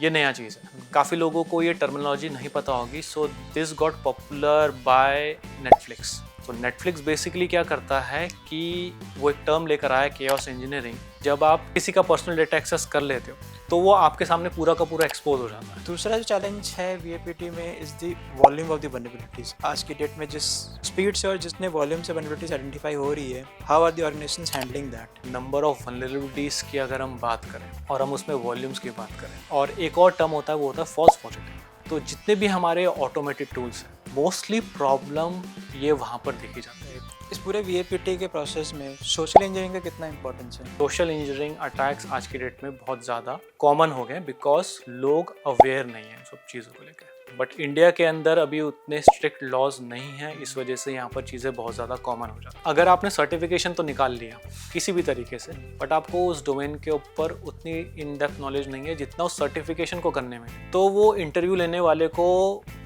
ये नया चीज़ है, काफ़ी लोगों को ये टर्मिनोलॉजी नहीं पता होगी. So this got popular by Netflix. तो नेटफ्लिक्स बेसिकली क्या करता है कि वो एक टर्म लेकर आया केओस इंजीनियरिंग. जब आप किसी का पर्सनल डेटा एक्सेस कर लेते हो तो वो आपके सामने पूरा का पूरा एक्सपोज हो जाता है. दूसरा जो चैलेंज है वीएपीटी में is the volume of the vulnerabilities. आज की डेट में जिस स्पीड से और जितने वॉल्यूम से वल्नरेबिलिटीज आइडेंटिफाई हो रही है, how are the organisations handling that? Number of vulnerabilities की अगर हम बात करें और हम उसमें वॉल्यूम्स की बात करें, और एक और टर्म होता है वो होता है फॉल्स पॉजिटिव. तो जितने भी हमारे ऑटोमेटेड टूल्स हैं, मोस्टली प्रॉब्लम ये वहाँ पर देखी जाती है. इस पूरे वीएपीटी के प्रोसेस में सोशल इंजीनियरिंग का कितना इंपॉर्टेंस है? सोशल इंजीनियरिंग अटैक्स आज की डेट में बहुत ज़्यादा कॉमन हो गए बिकॉज लोग अवेयर नहीं हैं सब चीज़ों को लेकर. बट इंडिया के अंदर अभी उतने स्ट्रिक्ट लॉज नहीं हैं, इस वजह से यहाँ पर चीज़ें बहुत ज़्यादा कॉमन हो जाती. अगर आपने सर्टिफिकेशन तो निकाल लिया किसी भी तरीके से, बट आपको उस डोमेन के ऊपर उतनी इन डेप्थ नॉलेज नहीं है जितना उस सर्टिफिकेशन को करने में, तो वो इंटरव्यू लेने वाले को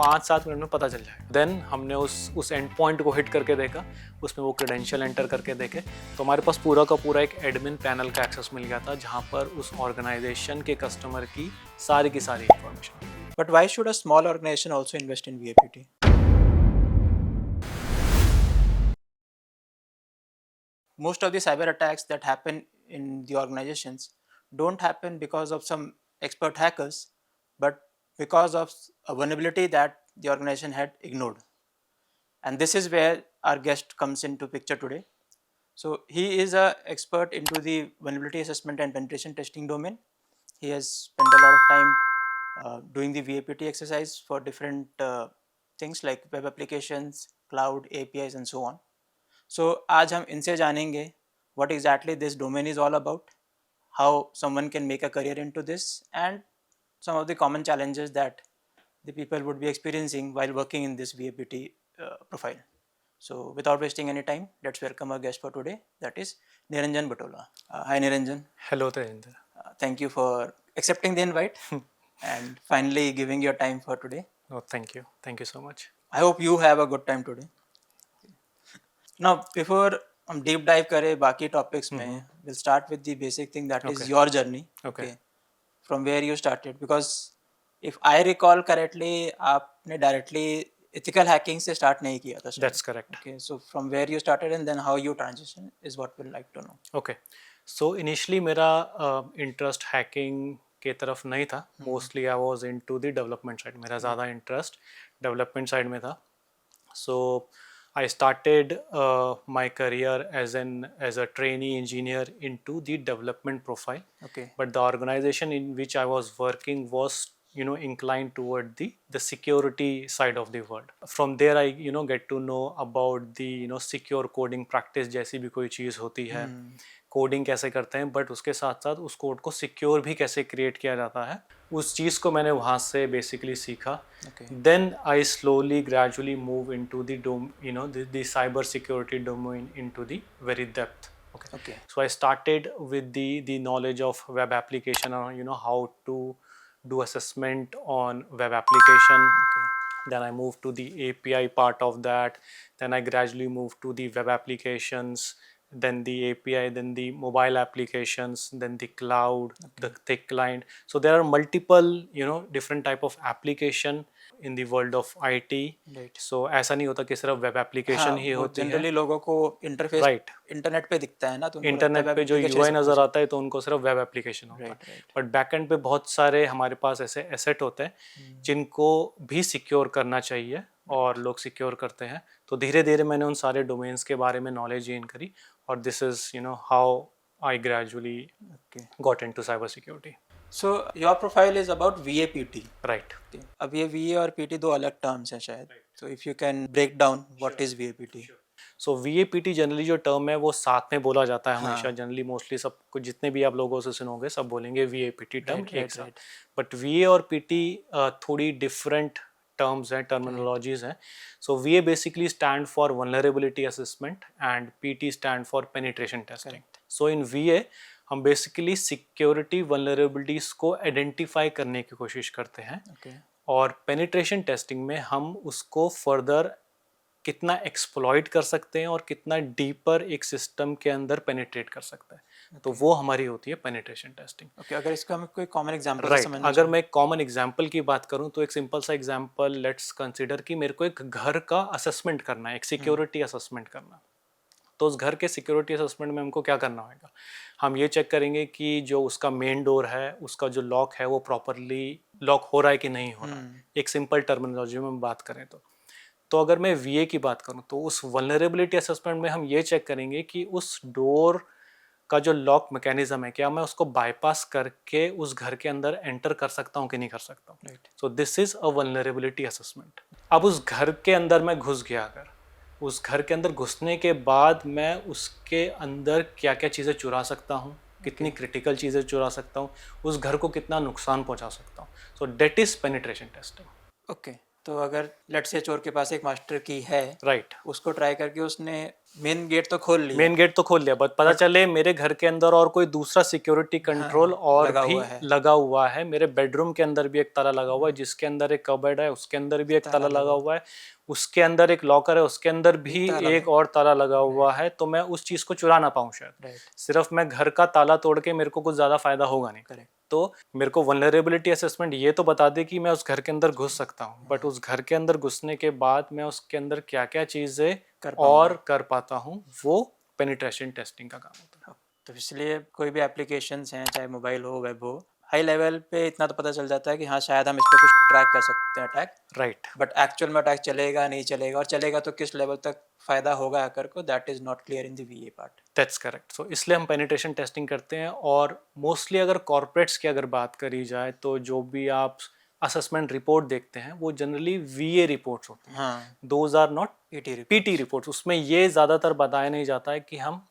5-7 मिनट में पता चल जाएगा. देन हमने उस एंड पॉइंट को हिट करके देखा, उसमें वो क्रेडेंशियल एंटर करके देखे, तो हमारे पास पूरा का पूरा एक एडमिन पैनल का एक्सेस मिल गया था जहाँ पर उस ऑर्गेनाइजेशन के कस्टमर की सारी information. But why should a small organization also invest in VAPT? Most of the cyber attacks that happen in the organizations don't happen because of some expert hackers, but because of a vulnerability that the organization had ignored. And this is where our guest comes into picture today. So he is an expert into the vulnerability assessment and penetration testing domain. He has spent a lot of time doing the VAPT exercise for different things like web applications, cloud, APIs and so on. So आज हम इनसे जानेंगे what exactly this domain is all about, how someone can make a career into this, and some of the common challenges that the people would be experiencing while working in this VAPT profile. So without wasting any time, let's welcome our guest for today, that is Niranjan Batola. Hi Niranjan. Hello Tejinder. Thank you for accepting the invite and finally giving your time for today. Oh, thank you so much. I hope you have a good time today. Now before हम deep dive करें बाकी topics में, we'll start with the basic thing that is your journey. Okay. From where you started, because if I recall correctly, आपने directly ethical hacking से start नहीं किया था. That's correct. Okay, so from where you started and then how you transition is what we'll like to know. Okay, so initially मेरा interest hacking के तरफ नहीं था. Mostly I was into the development side. मेरा ज़्यादा interest development side में था. So I started my career as a trainee engineer into the development profile. Okay. But the organization in which I was working was inclined toward the security side of the world. From there I get to know about the secure coding practice. जैसी भी कोई चीज़ होती है, coding कैसे करते हैं, but उसके साथ साथ उस कोड को सिक्योर भी कैसे क्रिएट किया जाता है, उस चीज़ को मैंने वहाँ से बेसिकली सीखा. Then I slowly gradually move into the cyber security domain into the very depth. Okay. So I started with the knowledge of web application, how to do assessment on web application. Okay. Then I moved to the API part of that. Then I gradually moved to the web applications, then the API, then the mobile applications, then the cloud, the thick client. So there are multiple different type of application in the world of IT. Right. So ऐसा नहीं होता कि सिर्फ web application ही होती है. Generally लोगों को interface right internet पे दिखता है ना, तो इंटरनेट पे जो यूआई नजर आता है तो उनको सिर्फ वेब एप्लीकेशन होता है. बट बैकएंड पे बहुत सारे हमारे पास ऐसे एसेट होते हैं जिनको भी सिक्योर करना चाहिए और लोग सिक्योर करते हैं. तो धीरे धीरे मैंने उन सारे डोमेन्स के बारे में नॉलेज गेन करी और this is how I gradually got into cyber security. So your profile is about VAPT. Right. अब ये VA और PT दो अलग टर्म्स हैं शायद. So if you can break down what is VAPT. So VAPT generally जो term है वो साथ में बोला जाता है हमेशा. जनरली मोस्टली सब कुछ जितने भी आप लोगों से सुनोगे सब बोलेंगे VAPT टर्म एक साथ. बट VA और PT थोड़ी डिफरेंट टर्म्स हैं, टर्मिनोलॉजीज हैं. सो VA basically stand for vulnerability assessment and PT stand for penetration testing. So in VA हम बेसिकली सिक्योरिटी वल्नरेबिलिटीज को आइडेंटिफाई करने की कोशिश करते हैं. और पेनिट्रेशन टेस्टिंग में हम उसको फर्दर कितना एक्सप्लॉइट कर सकते हैं और कितना डीपर एक सिस्टम के अंदर पेनिट्रेट कर सकते हैं. तो वो हमारी होती है पेनिट्रेशन टेस्टिंग। ओके, अगर इसका हम कोई कॉमन एग्जांपल राइट, समझना अगर मैं एक कॉमन एग्जांपल की बात करूं तो एक सिंपल सा एग्जांपल लेट्स कंसीडर कि मेरे को एक घर का असेसमेंट करना है, एक सिक्योरिटी असेसमेंट करना। तो उस घर के सिक्योरिटी असेसमेंट में हमको क्या करना होगा, हम ये चेक करेंगे कि जो उसका मेन डोर है उसका जो लॉक है वो प्रॉपरली लॉक हो रहा है कि नहीं हो रहा है। एक सिंपल टर्मिनोलॉजी में बात करें तो अगर मैं वीए की बात करूं तो उस वल्नरेबिलिटी असेसमेंट में हम ये चेक करेंगे कि उस डोर का जो लॉक मैकेनिज्म है क्या मैं उसको बाईपास करके उस घर के अंदर एंटर कर सकता हूँ कि नहीं कर सकता हूँ। So this is a vulnerability assessment. अब उस घर के अंदर मैं घुस गया, अगर उस घर के अंदर घुसने के बाद मैं उसके अंदर क्या क्या चीज़ें चुरा सकता हूँ, कितनी क्रिटिकल चीज़ें चुरा सकता हूँ, उस घर को कितना नुकसान पहुँचा सकता हूँ। So that is penetration testing. Okay, तो अगर लेट्स से चोर के पास एक मास्टर की है, राइट, उसको ट्राई करके उसने मेन गेट तो खोल लिया, मेन गेट तो खोल लिया, बट पता चले मेरे घर के अंदर और कोई दूसरा सिक्योरिटी कंट्रोल और लगा भी हुआ है। लगा हुआ है। मेरे बेडरूम के अंदर भी एक ताला लगा हुआ है, जिसके अंदर एक कबर्ड है उसके अंदर भी एक ताला लगा हुआ है, उसके अंदर एक लॉकर है उसके अंदर भी एक और ताला लगा हुआ है। तो मैं उस चीज को चुरा ना पाऊं शायद। सिर्फ मैं घर का ताला तोड़ के मेरे को कुछ ज्यादा फायदा होगा नहीं। तो मेरे को वल्नरेबिलिटी असेसमेंट ये तो बता दे कि मैं उस घर के अंदर घुस सकता हूँ, बट उस घर के अंदर घुसने के बाद मैं उसके अंदर क्या क्या चीजें और कर पाता हूँ, वो पेनिट्रेशन टेस्टिंग का काम होता है। तो इसलिए कोई भी एप्लीकेशंस हैं, चाहे मोबाइल हो वेब हो, हाई लेवल पे इतना तो पता चल जाता है कि हाँ शायद हम इस पर कुछ ट्रैक कर सकते हैं अटैक। राइट, बट एक्चुअल में अटैक चलेगा नहीं चलेगा, और चलेगा तो किस लेवल तक फायदा होगा हैकर को, that is not clear in the VA part. That's correct. So इसलिए हम पेनिट्रेशन टेस्टिंग करते हैं। और मोस्टली अगर कॉर्पोरेट्स की अगर बात करी जाए तो जो भी आप असेसमेंट रिपोर्ट देखते हैं वो जनरली वीए रिपोर्ट्स होती हैं। हाँ, those are not PT reports. उसमें ये ज़्यादातर बताया नहीं जाता है कि हम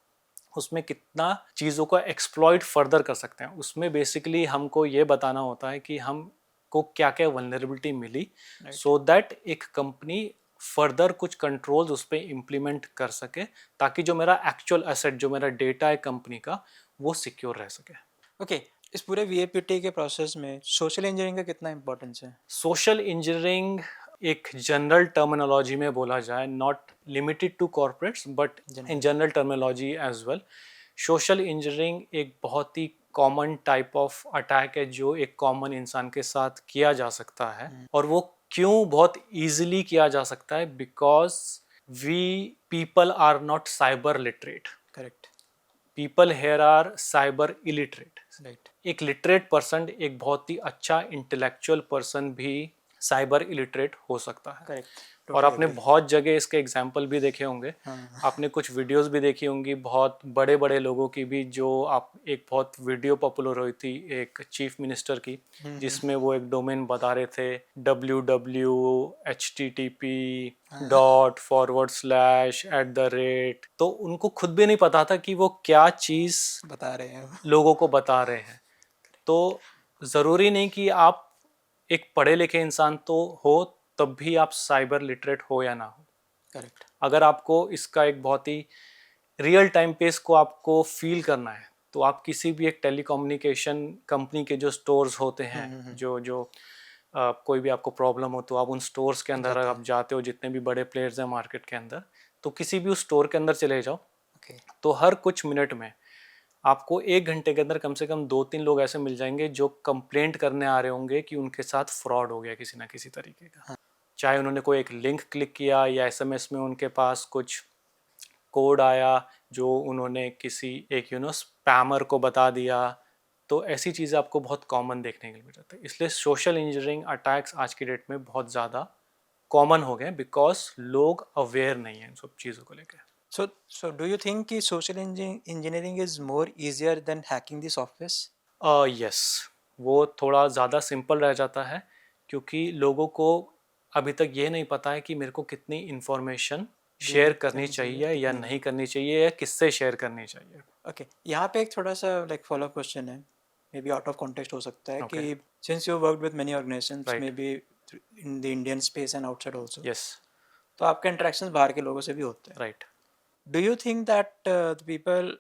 उसमें कितना चीज़ों को एक्सप्लॉइट फर्दर कर सकते हैं। उसमें बेसिकली हमको ये बताना होता है कि हमको क्या क्या वल्नरेबिलिटी मिली, सो दैट एक कंपनी फर्दर कुछ कंट्रोल्स उस पर इम्प्लीमेंट कर सके, ताकि जो मेरा एक्चुअल एसेट, जो मेरा डेटा है कंपनी का, वो सिक्योर रह सके। ओके, इस पूरे वीएपीटी के प्रोसेस में सोशल इंजीनियरिंग का कितना इंपॉर्टेंस है? सोशल इंजीनियरिंग एक जनरल टर्मिनोलॉजी में बोला जाए, not limited to corporates but in general terminology as well, social engineering एक बहुत ही कॉमन टाइप ऑफ अटैक है जो एक कॉमन इंसान के साथ किया जा सकता है। और वो क्यों बहुत इजीली किया जा सकता है, because we people are not cyber literate. Correct, people here are cyber illiterate. Right, एक लिटरेट पर्सन, एक बहुत ही अच्छा इंटेलेक्चुअल पर्सन भी साइबर इलिटरेट हो सकता है। करेक्ट। और आपने बहुत जगह इसके एग्जाम्पल भी देखे होंगे। आपने कुछ वीडियोस भी देखी होंगी बहुत बड़े बड़े लोगों की भी, जो आप एक बहुत वीडियो पॉपुलर हुई थी एक चीफ मिनिस्टर की, जिसमें वो एक डोमेन बता रहे थे www.http./@, तो उनको खुद भी नहीं पता था कि वो क्या चीज़ बता रहे हैं लोगों को बता रहे हैं। तो ज़रूरी नहीं कि आप एक पढ़े लिखे इंसान तो हो तब भी आप साइबर लिटरेट हो या ना हो। करेक्ट, अगर आपको इसका एक बहुत ही रियल टाइम पे इसको आपको फील करना है तो आप किसी भी एक टेलीकम्युनिकेशन कंपनी के जो स्टोर्स होते हैं, जो कोई भी आपको प्रॉब्लम हो तो आप उन स्टोर्स के अंदर आप जाते हो, जितने भी बड़े प्लेयर्स हैं मार्केट के अंदर, तो किसी भी उस स्टोर के अंदर चले जाओ। तो हर कुछ मिनट में आपको 1 घंटे के अंदर कम से कम 2-3 लोग ऐसे मिल जाएंगे जो कंप्लेंट करने आ रहे होंगे कि उनके साथ फ्रॉड हो गया किसी ना किसी तरीके का। चाहे उन्होंने कोई एक लिंक क्लिक किया या एसएमएस में उनके पास कुछ कोड आया जो उन्होंने किसी एक स्पैमर को बता दिया। तो ऐसी चीज़ें आपको बहुत कॉमन देखने के लिए मिल जाता है। इसलिए सोशल इंजीनियरिंग अटैक्स आज की डेट में बहुत ज़्यादा कॉमन हो गए, बिकॉज लोग अवेयर नहीं हैं इन सब चीज़ों को लेकर। So do you think कि social engineering is more easier than hacking the software? Yes, वो थोड़ा ज़्यादा सिंपल रह जाता है, क्योंकि लोगों को अभी तक ये नहीं पता है कि मेरे को कितनी इन्फॉर्मेशन शेयर करनी चाहिए या नहीं करनी चाहिए, या किससे शेयर करनी चाहिए। ओके, यहाँ पे एक थोड़ा सा लाइक फॉलो अप क्वेश्चन है, may be out of context हो सकता है कि since you worked with many organisations, may be in the Indian space and outside also, yes, तो आपके इंटरेक्शंस बाहर के लोगों से भी होते हैं, right. Do you think that the people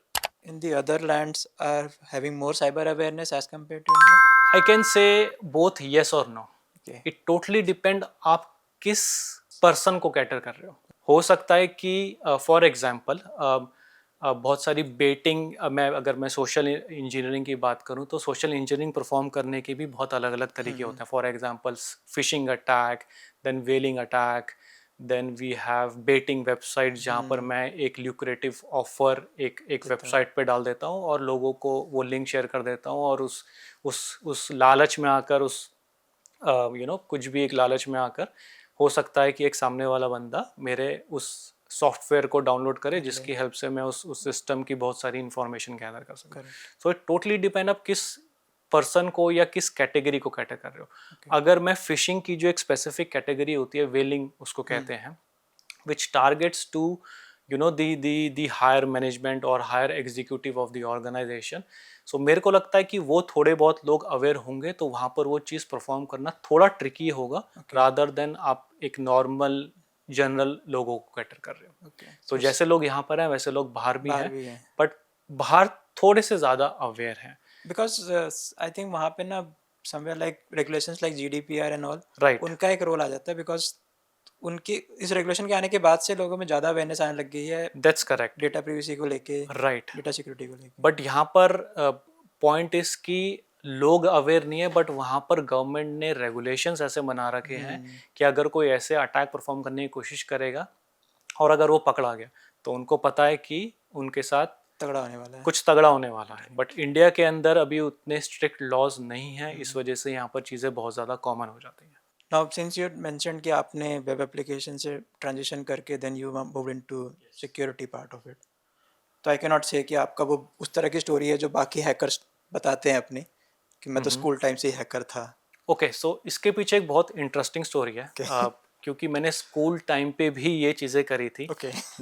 in the other lands are having more cyber awareness as compared to India? I can say both yes or no. Okay. It totally depend आप किस person को cater कर रहे हो सकता है कि for example बहुत सारी बेटिंग, मैं सोशल इंजीनियरिंग की बात करूं तो सोशल इंजीनियरिंग परफॉर्म करने के भी बहुत अलग अलग तरीके होते हैं. For example phishing attack, then whaling attack, then we have baiting website जहां पर मैं एक ल्यूक्रेटिव ऑफर एक वेबसाइट पे डाल देता हूं और लोगों को वो लिंक शेयर कर देता हूं और उस लालच में आकर कुछ भी एक लालच में आकर हो सकता है कि एक सामने वाला बंदा मेरे उस सॉफ्टवेयर को डाउनलोड करे जिसकी हेल्प से मैं उस सिस्टम की बहुत सारी इंफॉर्मेशन गैदर कर सकूं. सो इट टोटली डिपेंड आप किस पर्सन को या किस कैटेगरी को कैटर कर रहे हो. अगर मैं फिशिंग की जो एक स्पेसिफिक कैटेगरी होती है, वेलिंग उसको कहते हैं, which targets to the higher management और higher executive of the organization. So मेरे को लगता है कि वो थोड़े बहुत लोग अवेयर होंगे तो वहाँ पर वो चीज़ परफॉर्म करना थोड़ा ट्रिकी होगा रादर देन आप एक नॉर्मल जनरल लोगों को कैटर कर रहे हो. तो जैसे लोग यहाँ पर हैं वैसे लोग बाहर भी हैं, बट बाहर थोड़े से ज़्यादा अवेयर हैं. बिकॉज आई थिंक वहाँ पे ना somewhere like regulations like GDPR and all, Right. उनका एक रोल आ जाता है. बिकॉज उनकी इस रेगुलेशन के आने के बाद से लोगों में ज़्यादा अवेयरनेस आने लग गई है. That's correct. डेटा प्रिवेसी को लेके, राइट. डेटा सिक्योरिटी को लेके. बट यहाँ पर पॉइंट इस कि लोग अवेयर नहीं है, बट वहाँ पर गवर्नमेंट ने रेगुलेशंस ऐसे बना रखे हैं कि अगर कोई ऐसे अटैक परफॉर्म करने की कोशिश करेगा और अगर वो पकड़ा गया तो उनको पता है कि उनके साथ तगड़ा होने वाला है, कुछ तगड़ा होने वाला है. बट इंडिया के अंदर अभी उतने स्ट्रिक्ट लॉज नहीं हैं, इस वजह से यहाँ पर चीज़ें बहुत ज़्यादा कॉमन हो जाती हैं. नाउ सिंस यू मेंशन्ड कि आपने वेब एप्लीकेशन से ट्रांजिशन करके then you move into security part of it, तो आई कैन नॉट से कि आपका वो उस तरह की स्टोरी है जो बाकी हैकर्स बताते हैं अपनी कि मैं तो स्कूल टाइम से ही हैकर था. ओके, सो इसके पीछे एक बहुत इंटरेस्टिंग स्टोरी है. क्योंकि मैंने स्कूल टाइम पे भी ये चीज़ें करी थी,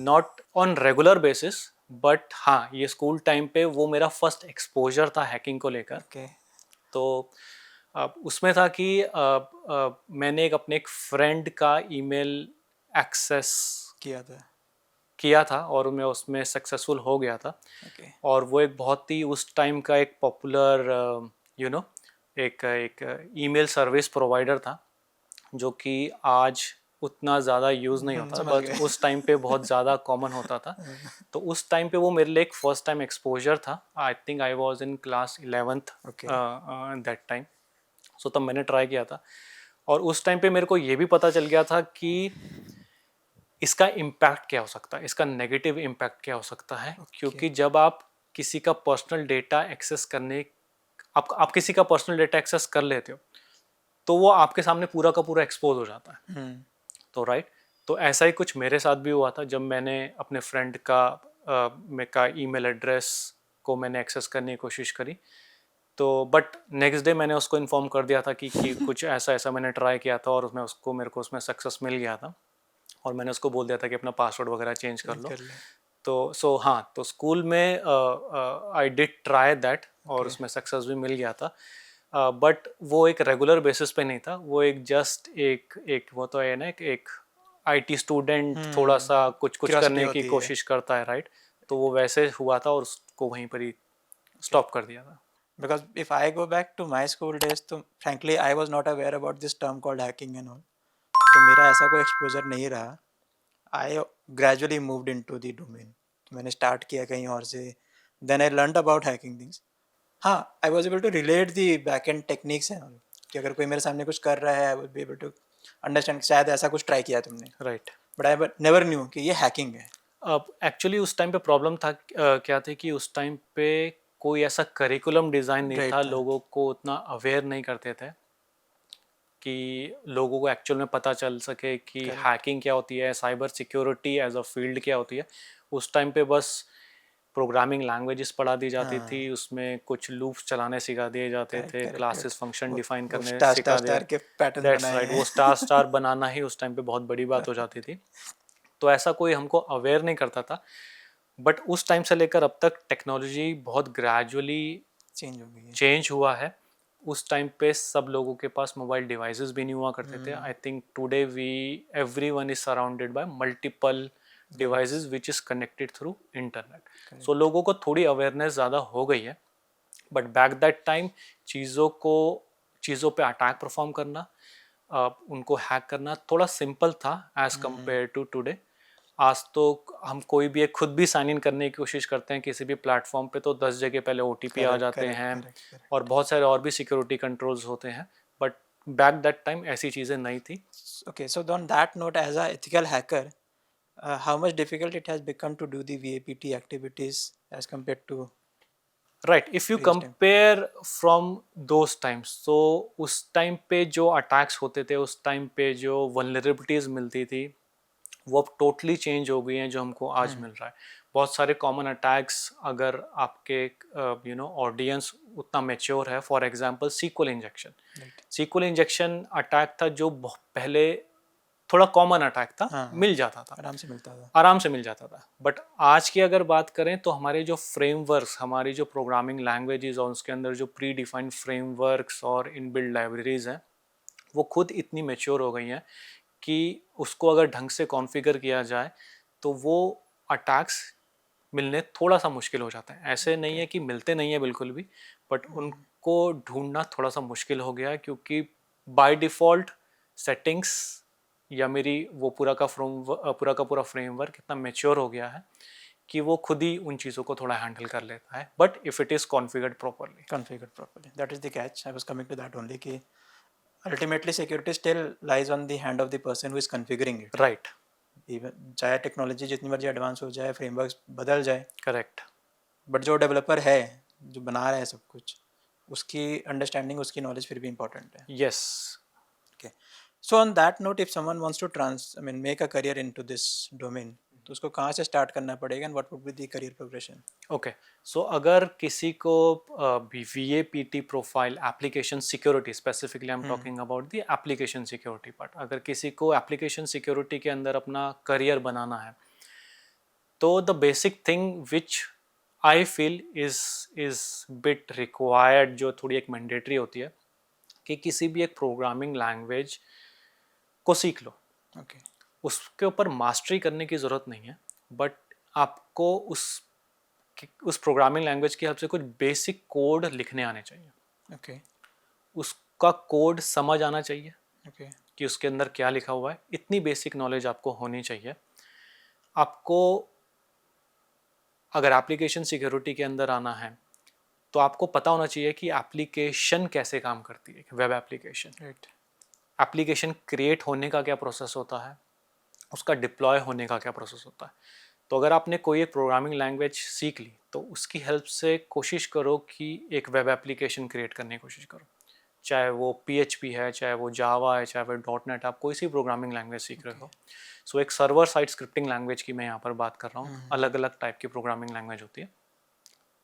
not on regular basis, but हाँ ये स्कूल टाइम पे वो मेरा फर्स्ट एक्सपोजर था हैकिंग को लेकर. तो उसमें था कि मैंने अपने एक फ्रेंड का ईमेल एक्सेस किया था और मैं उसमें सक्सेसफुल हो गया था. और वो एक बहुत ही उस टाइम का एक पॉपुलर एक ईमेल सर्विस प्रोवाइडर था जो कि आज उतना ज़्यादा यूज़ नहीं होता, बट उस टाइम पे बहुत ज़्यादा कॉमन होता था. तो उस टाइम पे वो मेरे लिए एक फर्स्ट टाइम एक्सपोजर था. I think I was in class 11th that time. So तब मैंने ट्राई किया था और उस टाइम पे मेरे को ये भी पता चल गया था कि इसका इम्पैक्ट क्या हो सकता है, इसका नेगेटिव इम्पैक्ट क्या हो सकता है. क्योंकि जब आप किसी का पर्सनल डेटा एक्सेस करने आप किसी का पर्सनल डेटा एक्सेस कर लेते हो तो वो आपके सामने पूरा का पूरा एक्सपोज हो जाता है. तो राइट, तो ऐसा ही कुछ मेरे साथ भी हुआ था जब मैंने अपने फ्रेंड का ईमेल एड्रेस को मैंने एक्सेस करने की कोशिश करी. तो बट नेक्स्ट डे मैंने उसको इन्फॉर्म कर दिया था कि कुछ ऐसा मैंने ट्राई किया था और मेरे को उसमें सक्सेस मिल गया था और मैंने उसको बोल दिया था कि अपना पासवर्ड वगैरह चेंज कर लो. तो हाँ, तो स्कूल में आई डिड ट्राई दैट और उसमें सक्सेस भी मिल गया था. बट वो एक रेगुलर बेसिस पे नहीं था, वो एक जस्ट एक वो तो है ना एक IT स्टूडेंट थोड़ा सा कुछ करने की कोशिश करता है, राइट. तो वो वैसे हुआ था और उसको वहीं पर ही स्टॉप कर दिया था. Because if I go back to my school days, तो frankly I was not aware about this term called hacking and all. तो मेरा ऐसा कोई exposure नहीं रहा. I gradually moved into the domain. तो मैंने start किया कहीं और से. Then I learned about hacking things. हाँ, I was able to relate the back-end techniques and all. कि अगर कोई मेरे सामने कुछ कर रहा है, I would be able to understand. शायद ऐसा कुछ try किया तुमने. Right. But I never knew कि ये hacking है. एक्चुअली उस टाइम पे प्रॉब्लम था क्या थी कि उस टाइम पे कोई ऐसा करिकुलम डिज़ाइन नहीं था, लोगों को उतना अवेयर नहीं करते थे कि लोगों को एक्चुअल में पता चल सके कि हैकिंग क्या होती है, cyber security as a field क्या होती है. उस टाइम पे बस प्रोग्रामिंग लैंग्वेजेस पढ़ा दी जाती थी, उसमें कुछ लूप्स चलाने सिखा दिए जाते थे, क्लासेस फंक्शन डिफाइन करने सिखा दिए. दैट्स राइट, वो स्टार बनाना ही उस टाइम पे बहुत बड़ी बात हो जाती थी. तो ऐसा कोई हमको अवेयर नहीं करता था. बट उस टाइम से लेकर अब तक टेक्नोलॉजी बहुत ग्रेजुअली चेंज हुआ है. उस टाइम पे सब लोगों के पास मोबाइल डिवाइसेस भी नहीं हुआ करते थे. I think today everyone is surrounded by multiple devices which is connected through internet. So लोगों को थोड़ी अवेयरनेस ज़्यादा हो गई है. बट बैक दैट टाइम चीज़ों पे अटैक परफॉर्म करना, उनको हैक करना थोड़ा सिंपल था एज कम्पेयर टू टुडे. आज तो हम कोई भी एक खुद भी साइन इन करने की कोशिश करते हैं किसी भी प्लेटफॉर्म पे तो 10 जगह पहले OTP आ जाते हैं और बहुत सारे और भी सिक्योरिटी कंट्रोल्स होते हैं, बट बैक दैट टाइम ऐसी चीज़ें नहीं थी। Okay, so on that note, as a ethical hacker, how much difficult it has become to do the VAPT activities as compared to right, if you previous time? Compare from those times, तो उस time पे जो attacks होते थे, उस time पे जो vulnerabilities मिलती थी, वो अब टोटली चेंज हो गई हैं जो हमको आज मिल रहा है। बहुत सारे कॉमन अटैक्स, अगर आपके ऑडियंस उतना मेच्योर है, for example SQL injection. Right. SQL injection attack था जो पहले थोड़ा कॉमन अटैक था, हाँ, मिल जाता था, आराम से मिलता था। आराम से मिल जाता था। बट आज की अगर बात करें तो हमारे जो फ्रेमवर्क्स, हमारी जो प्रोग्रामिंग लैंग्वेजेस और उसके अंदर जो प्री डिफाइंड फ्रेमवर्क्स और इनबिल्ड लाइब्रेरीज हैं, वो खुद इतनी मेच्योर हो गई हैं कि उसको अगर ढंग से कॉन्फ़िगर किया जाए तो वो अटैक्स मिलने थोड़ा सा मुश्किल हो जाता है। ऐसे नहीं है कि मिलते नहीं है बिल्कुल भी, बट उनको ढूंढना थोड़ा सा मुश्किल हो गया है, क्योंकि बाय डिफ़ॉल्ट सेटिंग्स या मेरी वो पूरा का पूरा फ्रेमवर्क इतना मेच्योर हो गया है कि वो खुद ही उन चीज़ों को थोड़ा हैंडल कर लेता है, but if it is configured properly. Configured properly. That is the catch. I was coming to that only. कि ultimately security still lies on the hand of the person who is configuring it. Right, Even चाहे technology जितनी मर्जी advance हो जाए, frameworks बदल जाए, correct. But जो developer है, जो बना रहा है सब कुछ, उसकी अंडरस्टैंडिंग, उसकी नॉलेज फिर भी इम्पोर्टेंट है। Yes. Okay. So on that note, if someone wants to make a career into this domain, तो उसको कहाँ से स्टार्ट करना पड़ेगा and what would be the career progression? Okay, so अगर किसी को VAPT profile application security, specifically I am talking about the application security part, अगर किसी को एप्लीकेशन सिक्योरिटी के अंदर अपना करियर बनाना है, तो the basic thing which I feel is bit required, जो थोड़ी एक मैंडेटरी होती है, कि किसी भी एक प्रोग्रामिंग लैंग्वेज को सीख लो। Okay. उसके ऊपर मास्टरी करने की ज़रूरत नहीं है, बट आपको उस प्रोग्रामिंग लैंग्वेज की हेल्प से कुछ बेसिक कोड लिखने आने चाहिए। Okay. उसका कोड समझ आना चाहिए Okay. कि उसके अंदर क्या लिखा हुआ है, इतनी बेसिक नॉलेज आपको होनी चाहिए। आपको अगर एप्लीकेशन सिक्योरिटी के अंदर आना है तो आपको पता होना चाहिए कि एप्लीकेशन कैसे काम करती है, web application. Right. Application create होने का क्या प्रोसेस होता है, उसका डिप्लॉय होने का क्या प्रोसेस होता है। तो अगर आपने कोई एक प्रोग्रामिंग लैंग्वेज सीख ली तो उसकी हेल्प से कोशिश करो कि एक वेब एप्लीकेशन क्रिएट करने की कोशिश करो, चाहे वो PHP है, चाहे वो जावा है, चाहे वो .NET, आप कोई सी प्रोग्रामिंग लैंग्वेज सीख रहे हो। सो एक सर्वर साइड स्क्रिप्टिंग लैंग्वेज की मैं यहाँ पर बात कर रहा हूँ, अलग अलग टाइप की प्रोग्रामिंग लैंग्वेज होती है।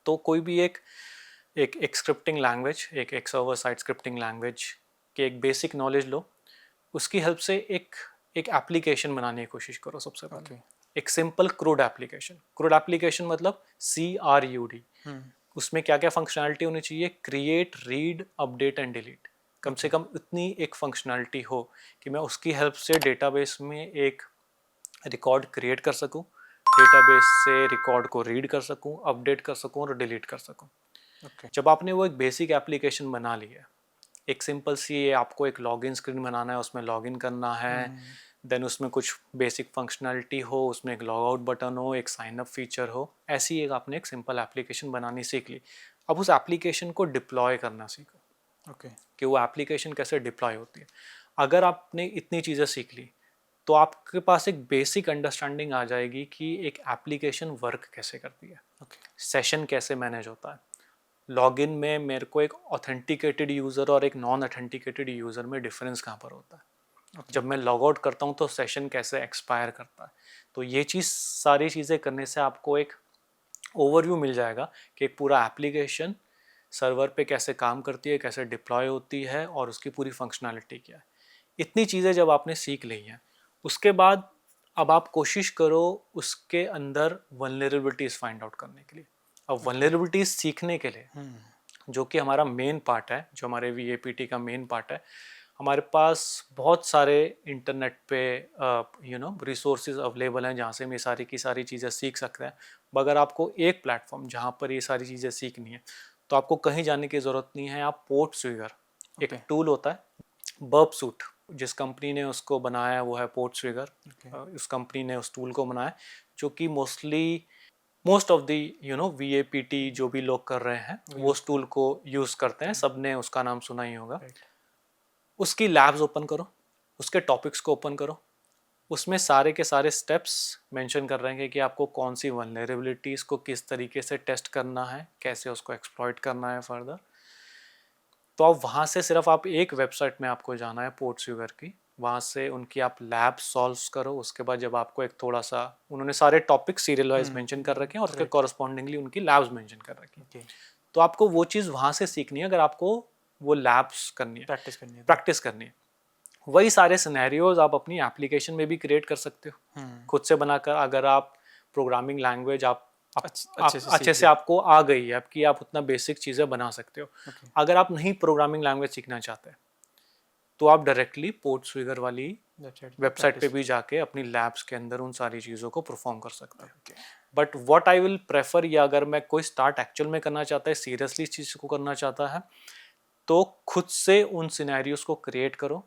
तो कोई भी एक स्क्रिप्टिंग लैंग्वेज, एक सर्वर साइड स्क्रिप्टिंग लैंग्वेज के एक बेसिक नॉलेज लो, उसकी हेल्प से एक एप्लीकेशन बनाने की कोशिश करो सबसे पहले। Okay. एक सिंपल क्रूड एप्लीकेशन मतलब CRUD। उसमें क्या क्या फंक्शनैलिटी होनी चाहिए, create, read, update and delete. कम से कम इतनी एक फंक्शनैलिटी हो कि मैं उसकी हेल्प से डेटाबेस में एक रिकॉर्ड क्रिएट कर सकूं, डेटाबेस से रिकॉर्ड को रीड कर सकूं, अपडेट कर सकूं और डिलीट कर सकूं। Okay. जब आपने वो एक बेसिक एप्लीकेशन बना ली है, एक सिंपल सी आपको एक लॉगिन स्क्रीन बनाना है, उसमें लॉगिन करना है, देन उसमें कुछ बेसिक फंक्शनैलिटी हो, उसमें एक लॉग आउट बटन हो, एक साइन अप फीचर हो, ऐसी एक आपने एक सिंपल एप्लीकेशन बनानी सीख ली। अब उस एप्लीकेशन को डिप्लॉय करना सीखो Okay. कि वो एप्लीकेशन कैसे डिप्लॉय होती है। अगर आपने इतनी चीज़ें सीख ली तो आपके पास एक बेसिक अंडरस्टैंडिंग आ जाएगी कि एक एप्लीकेशन वर्क कैसे करती है, Okay. सेशन कैसे मैनेज होता है, लॉगिन में मेरे को एक ऑथेंटिकेटेड यूज़र और एक नॉन ऑथेंटिकेटेड यूज़र में डिफरेंस कहाँ पर होता है, Okay. जब मैं लॉग आउट करता हूँ तो सेशन कैसे एक्सपायर करता है। तो ये सारी चीज़ें करने से आपको एक ओवरव्यू मिल जाएगा कि एक पूरा एप्लीकेशन सर्वर पे कैसे काम करती है, कैसे डिप्लॉय होती है और उसकी पूरी फंक्शनैलिटी क्या है। इतनी चीज़ें जब आपने सीख ली हैं, उसके बाद अब आप कोशिश करो उसके अंदर वल्नरेबिलिटीज़ फाइंड आउट करने के लिए। अब वल्नरेबिलिटीज़ सीखने के लिए, जो कि हमारा मेन पार्ट है, जो हमारे VAPT का मेन पार्ट है, हमारे पास बहुत सारे इंटरनेट पे रिसोर्सेज अवेलेबल हैं जहाँ से हम ये सारी की सारी चीज़ें सीख सकते हैं। मगर आपको एक प्लेटफॉर्म जहाँ पर ये सारी चीज़ें सीखनी है तो आपको कहीं जाने की ज़रूरत नहीं है। आप पोर्ट स्विगर, एक टूल होता है बर्ब सूट, जिस कंपनी ने उसको बनाया वो है पोर्ट्सविगर। उस कंपनी ने उस टूल को बनाया जो कि मोस्ट ऑफ द VAPT जो भी लोग कर रहे हैं वो उस टूल को यूज़ करते हैं, सबने उसका नाम सुना ही होगा। उसकी लैब्स ओपन करो, उसके टॉपिक्स को ओपन करो, उसमें सारे के सारे स्टेप्स मेंशन कर रहे हैं कि आपको कौन सी वल्नरेबिलिटीज़ को किस तरीके से टेस्ट करना है, कैसे उसको एक्सप्लॉइट करना है फर्दर। तो अब वहाँ से सिर्फ आप एक वेबसाइट में आपको जाना है पोर्ट्सविगर की, वहाँ से उनकी आप लैब सॉल्व करो। उसके बाद जब आपको एक थोड़ा सा उन्होंने सारे टॉपिक सीरियल वाइज मेंशन कर रखे हैं और उसके कॉरस्पॉन्डिंगली उनकी लैब्स मेंशन कर रखी हैं। तो आपको वो चीज़ वहाँ से सीखनी है अगर आपको वो लैब्स करनी है, प्रैक्टिस करनी है। वही सारे सिनेरियोज आप अपनी एप्लीकेशन में भी क्रिएट कर सकते हो खुद से बनाकर। अगर आप प्रोग्रामिंग लैंग्वेज अच्छे से आपको आ गई है आपकी, आप उतना बेसिक चीज़ें बना सकते हो। अगर आप नहीं प्रोग्रामिंग लैंग्वेज सीखना चाहते तो आप डायरेक्टली पोर्ट्सविगर वाली वेबसाइट पे भी जाके अपनी लैब्स के अंदर उन सारी चीज़ों को परफॉर्म कर सकते हैं। But what I will prefer, या अगर मैं कोई स्टार्ट एक्चुअल में करना चाहता है, सीरियसली इस चीज़ को करना चाहता है, तो खुद से उन सिनेरियोज को क्रिएट करो,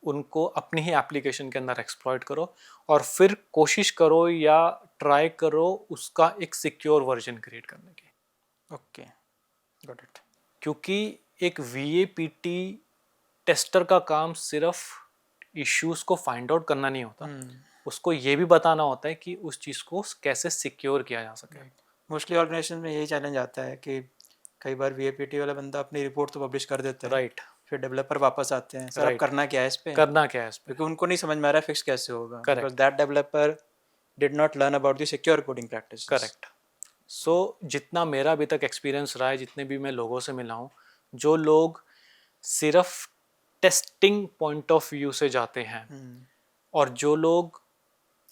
उनको अपनी ही एप्लीकेशन के अंदर एक्सप्लॉइट करो और फिर कोशिश करो या ट्राई करो उसका एक सिक्योर वर्जन क्रिएट करने की। Okay, got it. क्योंकि एक VAPT टेस्टर का काम सिर्फ इश्यूज को फाइंड आउट करना नहीं होता, उसको ये भी बताना होता है कि उस चीज़ को कैसे सिक्योर किया जा सके। मोस्टली ऑर्गेनाइजेशन में यही चैलेंज आता है कि कई बार VAPT वाला बंदा अपनी रिपोर्ट तो पब्लिश कर देता है, राइट, फिर डेवलपर वापस आते हैं, सर अब करना क्या है इस पे, क्योंकि उनको नहीं समझ में आ रहा है फिक्स कैसे होगा, because that developer did not learn about the secure coding practices. Correct. So जितना मेरा अभी तक एक्सपीरियंस रहा है, जितने भी मैं लोगों से मिला हूँ, जो लोग सिर्फ टेस्टिंग पॉइंट ऑफ व्यू से जाते हैं और जो लोग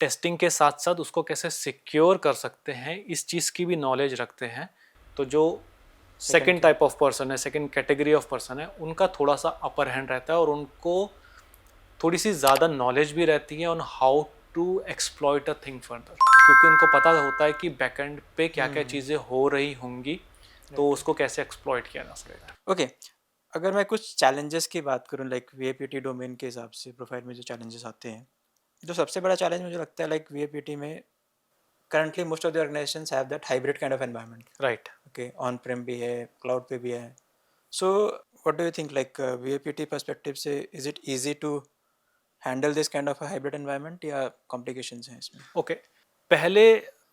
टेस्टिंग के साथ साथ उसको कैसे सिक्योर कर सकते हैं इस चीज़ की भी नॉलेज रखते हैं, तो जो सेकंड टाइप ऑफ पर्सन है, सेकंड कैटेगरी ऑफ पर्सन है, उनका थोड़ा सा अपर हैंड रहता है और उनको थोड़ी सी ज़्यादा नॉलेज भी रहती है on how to exploit a thing further, क्योंकि उनको पता होता है कि बैकएंड पे क्या क्या चीज़ें हो रही होंगी, तो उसको कैसे एक्सप्लॉइट किया जा सकता है। ओके, अगर मैं कुछ चैलेंजेस की बात करूं, लाइक VAPT डोमेन के हिसाब से प्रोफाइल में जो चैलेंजेस आते हैं, जो सबसे बड़ा चैलेंज मुझे लगता है लाइक VAPT में currently most of the organizations have that hybrid kind of environment, right. okay, on prem भी है, cloud पे भी है। So what do you think, like VAPT perspective से is it easy to handle this kind of a hybrid environment या complications हैं इसमें? Okay, पहले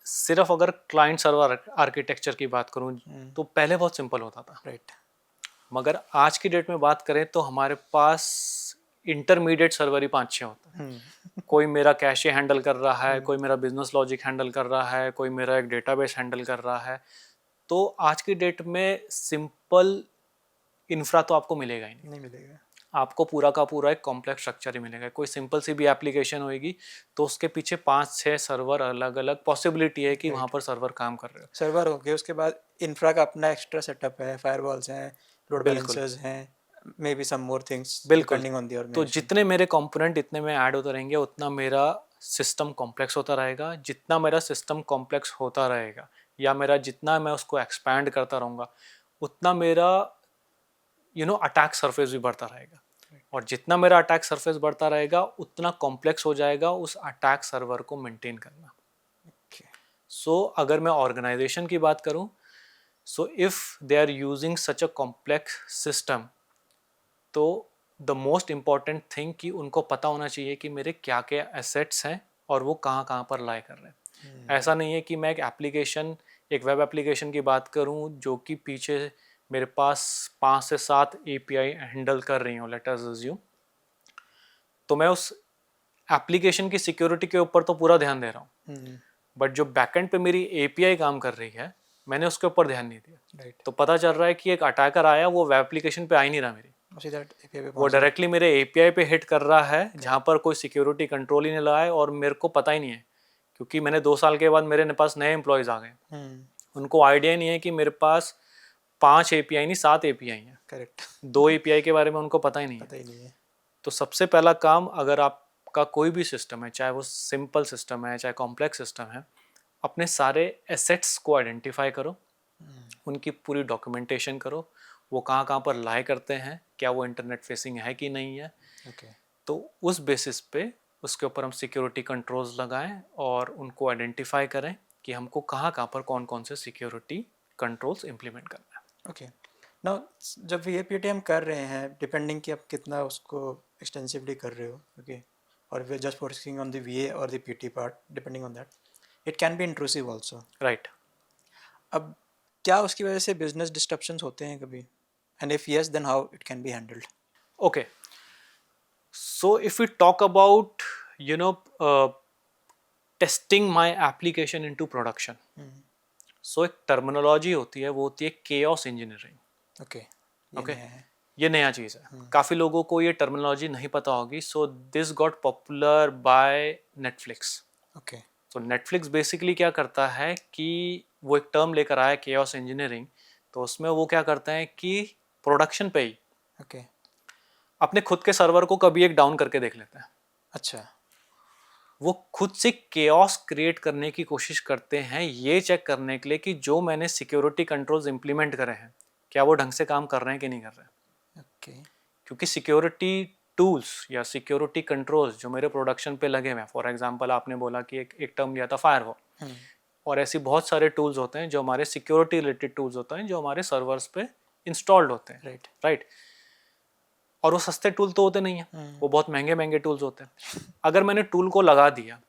सिर्फ अगर क्लाइंट सर्वर आर्किटेक्चर की बात करूं तो पहले बहुत सिंपल होता था, राइट। मगर आज की डेट में बात करें तो हमारे पास इंटरमीडिएट सर्वर ही 5-6 होता है। कोई मेरा कैशे हैंडल कर रहा है, कोई मेरा बिजनेस लॉजिक हैंडल कर रहा है, कोई मेरा एक डेटाबेस हैंडल कर रहा है। तो आज की डेट में सिंपल इंफ्रा तो आपको मिलेगा ही नहीं मिलेगा, आपको पूरा का पूरा एक कॉम्प्लेक्स स्ट्रक्चर ही मिलेगा। कोई सिंपल सी भी एप्लीकेशन होगी तो उसके पीछे 5-6 सर्वर अलग अलग पॉसिबिलिटी है कि वहाँ पर सर्वर काम कर रहे हो। सर्वर हो गए, उसके बाद इंफ्रा का अपना एक्स्ट्रा सेटअप है, फायरवॉल्स हैं, लोड बैलेंसर्स हैं, maybe some more things depending on the organisation. तो जितने मेरे कंपोनेंट इतने में ऐड होते रहेंगे उतना मेरा सिस्टम कॉम्प्लेक्स होता रहेगा। जितना मेरा सिस्टम कॉम्प्लेक्स होता रहेगा या मेरा जितना मैं उसको एक्सपैंड करता रहूँगा उतना मेरा अटैक सरफेस भी बढ़ता रहेगा, और जितना मेरा अटैक सरफेस बढ़ता रहेगा उतना कॉम्प्लेक्स हो जाएगा उस अटैक सर्वर को मेंटेन करना। सो अगर मैं ऑर्गेनाइजेशन की बात करूं, so if they are using such a complex system, तो द मोस्ट इम्पॉर्टेंट थिंग कि उनको पता होना चाहिए कि मेरे क्या क्या एसेट्स हैं और वो कहाँ कहाँ पर लाई कर रहे हैं। ऐसा नहीं है कि मैं एक वेब एप्लीकेशन की बात करूं जो कि पीछे मेरे पास 5 से 7 API हैंडल कर रही हूँ, लेट अस अज्यूम, तो मैं उस एप्लीकेशन की सिक्योरिटी के ऊपर तो पूरा ध्यान दे रहा हूँ, बट जो बैकएंड पे मेरी API काम कर रही है मैंने उसके ऊपर ध्यान नहीं दिया। तो पता चल रहा है कि एक अटैकर आया, वो वेब एप्लीकेशन पे आ ही नहीं रहा मेरी, वो डायरेक्टली मेरे API पे हिट कर रहा है जहाँ पर कोई सिक्योरिटी कंट्रोल ही नहीं लगा है और मेरे को पता ही नहीं है, क्योंकि मैंने 2 साल के बाद मेरे पास नए एम्प्लॉयज़ आ गए, उनको आइडिया नहीं है कि मेरे पास 5 API नहीं 7 API हैं। करेक्ट। 2 API के बारे में उनको पता ही नहीं है। तो सबसे पहला काम, अगर आपका कोई भी सिस्टम है, चाहे वो सिंपल सिस्टम है चाहे कॉम्प्लेक्स सिस्टम है, अपने सारे एसेट्स को आइडेंटिफाई करो, उनकी पूरी डॉक्यूमेंटेशन करो, वो कहाँ कहाँ पर लाई करते हैं, क्या वो इंटरनेट फेसिंग है कि नहीं है। ओके तो उस बेसिस पे उसके ऊपर हम सिक्योरिटी कंट्रोल्स लगाएं और उनको आइडेंटिफाई करें कि हमको कहाँ पर कौन कौन से सिक्योरिटी कंट्रोल्स इम्प्लीमेंट करना है। ओके नाउ जब VAPT हम कर रहे हैं, डिपेंडिंग कि आप कितना उसको एक्सटेंसिवली कर रहे हो, ओके, और we are just focusing on the VA और the PT part, depending on that it can be intrusive also. Right. अब क्या उसकी वजह से बिजनेस डिस्ट्रप्शंस होते हैं कभी, and if yes then how it can be handled? Okay, so if we talk about you know testing my application into production, so एक terminology होती है, वो होती है केओस इंजीनियरिंग। ओके ओके, ये नया चीज़ है, काफ़ी लोगों को ये टर्मिनोलॉजी नहीं पता होगी। So this got popular by Netflix. Okay तो नेटफ्लिक्स बेसिकली क्या करता है कि वो एक टर्म लेकर आया केओस इंजीनियरिंग। तो उसमें वो क्या करते हैं कि प्रोडक्शन पे ही ओके अपने खुद के सर्वर को कभी एक डाउन करके देख लेते हैं। अच्छा वो खुद से केओस क्रिएट करने की कोशिश करते हैं, ये चेक करने के लिए कि जो मैंने सिक्योरिटी कंट्रोल्स इंप्लीमेंट करे हैं क्या वो ढंग से काम कर रहे हैं कि नहीं कर रहे हैं। ओके क्योंकि सिक्योरिटी टूल्स या सिक्योरिटी कंट्रोल्स जो मेरे प्रोडक्शन पे लगे हुए हैं, फॉर एग्जांपल आपने बोला कि एक टर्म लिया था फायरवॉल, और ऐसी बहुत सारे टूल्स होते हैं जो हमारे सिक्योरिटी रिलेटेड टूल्स होते हैं जो हमारे सर्वर्स पे इंस्टॉल्ड होते हैं। Right right. और वो सस्ते टूल तो होते नहीं हैं, वो बहुत महंगे महंगे टूल्स होते हैं। अगर मैंने टूल को लगा दिया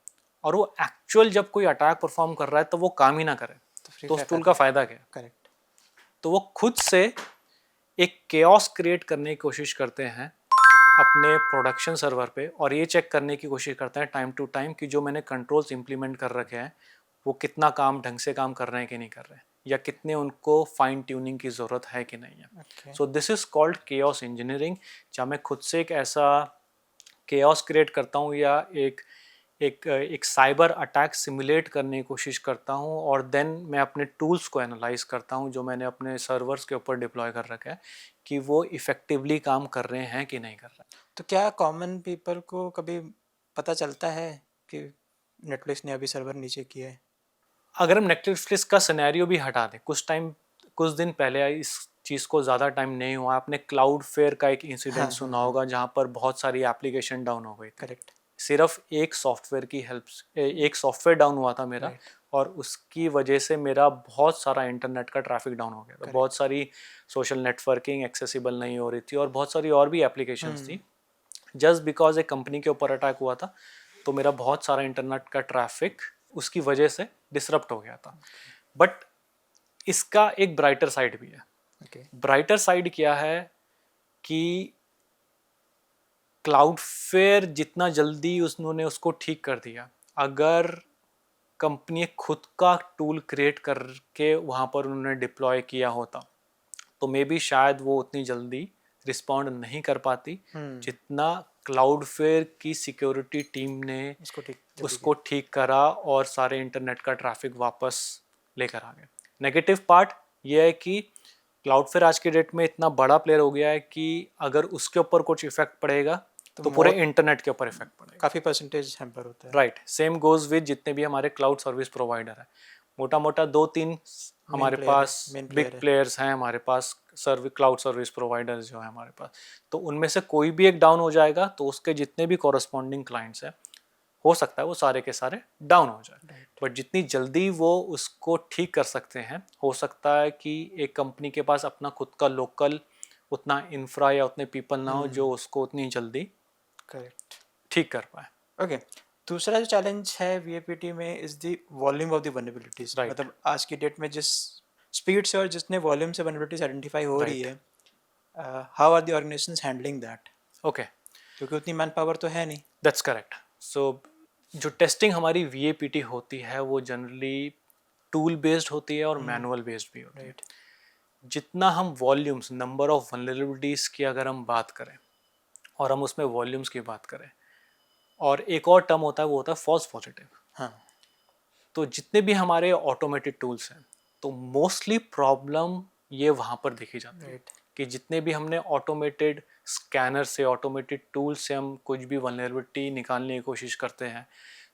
और वो एक्चुअल जब कोई अटैक परफॉर्म कर रहा है तो वो काम ही ना करे, तो उस टूल का फायदा क्या है। करेक्ट तो वो खुद से एक केओस क्रिएट करने की कोशिश करते हैं अपने प्रोडक्शन सर्वर पे, और ये चेक करने की कोशिश करते हैं टाइम टू टाइम कि जो मैंने कंट्रोल्स इंप्लीमेंट कर रखे हैं वो कितना काम ढंग से काम कर रहे हैं कि नहीं कर रहे हैं, या कितने उनको फाइन ट्यूनिंग की ज़रूरत है कि नहीं है। So this is called chaos engineering, जहाँ मैं खुद से एक ऐसा केओस क्रिएट करता हूँ या एक साइबर अटैक सिमुलेट करने की कोशिश करता हूँ, और देन मैं अपने टूल्स को एनालाइज करता हूँ जो मैंने अपने सर्वर्स के ऊपर डिप्लॉय कर रखा है कि वो इफ़ेक्टिवली काम कर रहे हैं कि नहीं कर रहे हैं। तो क्या कॉमन पीपल को कभी पता चलता है कि नेटफ्लिक्स ने अभी सर्वर नीचे किया है? अगर हम नेटफ्लिक्स का सिनेरियो भी हटा दें, कुछ दिन पहले इस चीज़ को ज़्यादा टाइम नहीं हुआ, आपने क्लाउड फेयर का एक इंसिडेंट सुना होगा जहाँ पर बहुत सारी एप्लीकेशन डाउन हो गई। करेक्ट सिर्फ एक सॉफ्टवेयर की हेल्प से एक सॉफ्टवेयर डाउन हुआ था मेरा, और उसकी वजह से मेरा बहुत सारा इंटरनेट का ट्रैफिक डाउन हो गया था। बहुत सारी सोशल नेटवर्किंग एक्सेसिबल नहीं हो रही थी और बहुत सारी और भी एप्लीकेशंस थी। जस्ट बिकॉज एक कंपनी के ऊपर अटैक हुआ था तो मेरा बहुत सारा इंटरनेट का ट्रैफिक उसकी वजह से डिसरप्ट हो गया था। बट इसका एक ब्राइटर साइड भी है। ब्राइटर साइड क्या है कि क्लाउडफेयर जितना जल्दी उन्होंने उसको ठीक कर दिया, अगर कंपनी खुद का टूल क्रिएट करके वहाँ पर उन्होंने डिप्लॉय किया होता तो मे बी शायद वो उतनी जल्दी रिस्पॉन्ड नहीं कर पाती जितना क्लाउडफेयर की सिक्योरिटी टीम ने उसको ठीक करा और सारे इंटरनेट का ट्रैफिक वापस लेकर आ गए। नेगेटिव पार्ट ये है कि क्लाउडफेयर आज के डेट में इतना बड़ा प्लेयर हो गया है कि अगर उसके ऊपर कुछ इफेक्ट पड़ेगा तो पूरे इंटरनेट के ऊपर इफेक्ट पड़ेगा, काफ़ी परसेंटेज हैम्पर होता है। राइट। सेम गोज विद जितने भी हमारे क्लाउड सर्विस प्रोवाइडर है, मोटा मोटा 2-3 हमारे पास बिग प्लेयर्स हैं हमारे पास, क्लाउड सर्विस प्रोवाइडर्स जो है हमारे पास, तो उनमें से कोई भी एक डाउन हो जाएगा तो उसके जितने भी कॉरस्पॉन्डिंग क्लाइंट्स हैं हो सकता है वो सारे के सारे डाउन हो जाए। बट जितनी जल्दी वो उसको ठीक कर सकते हैं, हो सकता है कि एक कंपनी के पास अपना खुद का लोकल उतना इंफ्रा या उतने पीपल ना हो जो उसको उतनी जल्दी ठीक कर पाए। ओके, दूसरा जो चैलेंज है VAPT में is the volume of the vulnerabilities. मतलब आज की डेट में जिस स्पीड से और जितने वॉल्यूम से वल्नरेबिलिटीज आइडेंटिफाई हो रही है, how are the organisations handling that? Okay, क्योंकि उतनी मैन पावर तो है नहीं। That's correct. सो जो टेस्टिंग हमारी VAPT होती है वो जनरली टूल बेस्ड होती है और मैनुअल बेस्ड भी होती है। जितना हम वॉल्यूम्स, नंबर ऑफ वल्नरेबिलिटीज की अगर हम बात करें और हम उसमें वॉल्यूम्स की बात करें, और एक और टर्म होता है वो होता है फॉल्स पॉजिटिव। हाँ, तो जितने भी हमारे ऑटोमेटेड टूल्स हैं तो मोस्टली प्रॉब्लम ये वहाँ पर देखी जाती है कि जितने भी हमने ऑटोमेटेड स्कैनर से, ऑटोमेटेड टूल से हम कुछ भी वल्नरेबिलिटी निकालने की कोशिश करते हैं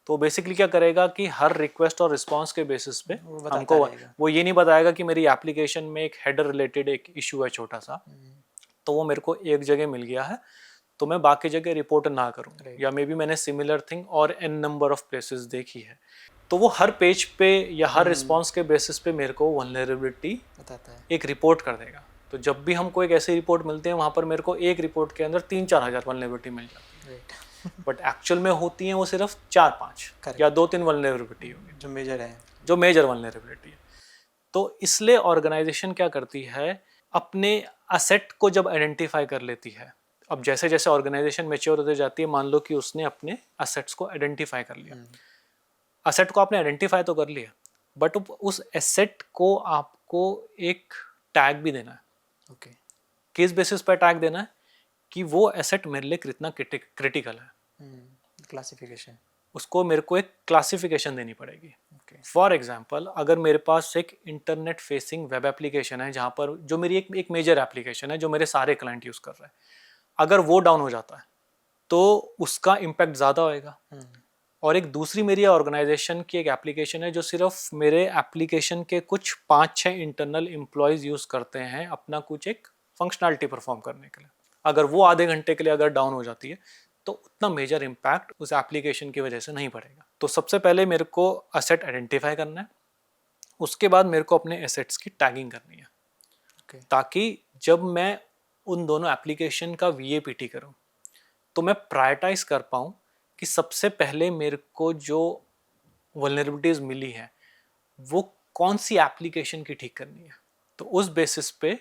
तो बेसिकली क्या करेगा कि हर रिक्वेस्ट और रिस्पांस के बेसिस पे हमको वो ये नहीं बताएगा कि मेरी एप्लीकेशन में एक हेडर रिलेटेड एक इशू है छोटा सा, तो वो मेरे को एक जगह मिल गया है, तो मैं बाकी जगह रिपोर्ट ना करूं, या मे बी मैंने सिमिलर थिंग और एन नंबर ऑफ प्लेसेस देखी है, तो वो हर पेज पे या हर रिस्पॉन्स के बेसिस पे मेरे को वल्नरेबिलिटी बताता है। एक रिपोर्ट कर देगा। तो जब भी हमको एक ऐसी रिपोर्ट मिलती है वहाँ पर मेरे को एक रिपोर्ट के अंदर 3-4 हज़ार वल्नरेबिलिटी मिल जाती है, बट एक्चुअल में होती हैं वो सिर्फ 4-5 या 2-3 वल्नरेबिलिटी होगी जो मेजर है, जो मेजर वल्नरेबिलिटी है। तो इसलिए ऑर्गेनाइजेशन क्या करती है, अपने असेट को जब आइडेंटिफाई कर लेती है, अब जैसे जैसे ऑर्गेनाइजेशन मैच्योर होते जाती है, मान लो कि उसने अपने असेट्स को आइडेंटिफाई कर लिया, असेट को आपने आइडेंटिफाई तो कर लिया, बट उस एसेट को आपको एक टैग भी देना है। ओके, किस बेसिस पर टैग देना है कि वो एसेट मेरे लिए कितना क्रिटिकल है, क्लासिफिकेशन, उसको मेरे को एक क्लासिफिकेशन देनी पड़ेगी। ओके, फॉर एग्जाम्पल, अगर मेरे पास एक इंटरनेट फेसिंग वेब एप्लीकेशन है जहाँ पर जो मेरी एक मेजर एप्लीकेशन है जो मेरे सारे क्लाइंट यूज़ कर रहे हैं, अगर वो डाउन हो जाता है तो उसका इम्पैक्ट ज़्यादा होएगा। और एक दूसरी मेरी ऑर्गेनाइजेशन की एक एप्लीकेशन है जो सिर्फ मेरे एप्लीकेशन के कुछ 5-6 इंटरनल एम्प्लॉयज़ यूज़ करते हैं अपना कुछ एक फंक्शनैलिटी परफॉर्म करने के लिए, अगर वो आधे घंटे के लिए अगर डाउन हो जाती है तो उतना मेजर इम्पैक्ट उस एप्लीकेशन की वजह से नहीं पड़ेगा। तो सबसे पहले मेरे को असेट आइडेंटिफाई करना है, उसके बाद मेरे को अपने एसेट्स की टैगिंग करनी है, okay. ताकि जब मैं उन दोनों एप्लीकेशन का VAPT करूं तो मैं प्रायोरिटाइज कर पाऊं कि सबसे पहले मेरे को जो वल्नरेबिलिटीज मिली है वो कौन सी एप्लीकेशन की ठीक करनी है, तो उस बेसिस पे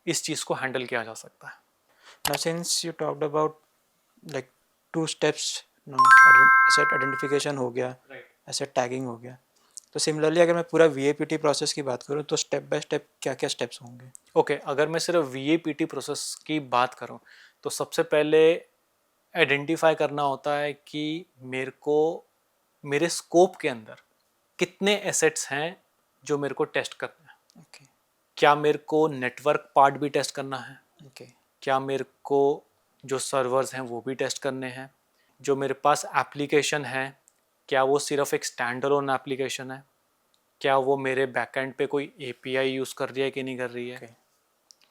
इस चीज़ को हैंडल किया जा सकता है। Now since you talked about like 2 steps, asset identification हो गया, asset tagging हो गया, तो सिमिलरली अगर मैं पूरा VAPT प्रोसेस की बात करूँ तो स्टेप बाय स्टेप क्या क्या स्टेप्स होंगे? ओके, अगर मैं सिर्फ VAPT प्रोसेस की बात करूँ तो सबसे पहले आइडेंटिफाई करना होता है कि मेरे को मेरे स्कोप के अंदर कितने एसेट्स हैं जो मेरे को टेस्ट करना है। ओके, क्या मेरे को नेटवर्क पार्ट भी टेस्ट करना है, ओके, क्या मेरे को जो सर्वर्स हैं वो भी टेस्ट करने हैं, जो मेरे पास एप्लीकेशन है क्या वो सिर्फ एक स्टैंड अलोन एप्लीकेशन है, क्या वो मेरे बैकएंड पे कोई API यूज़ कर रही है कि नहीं कर रही है, okay.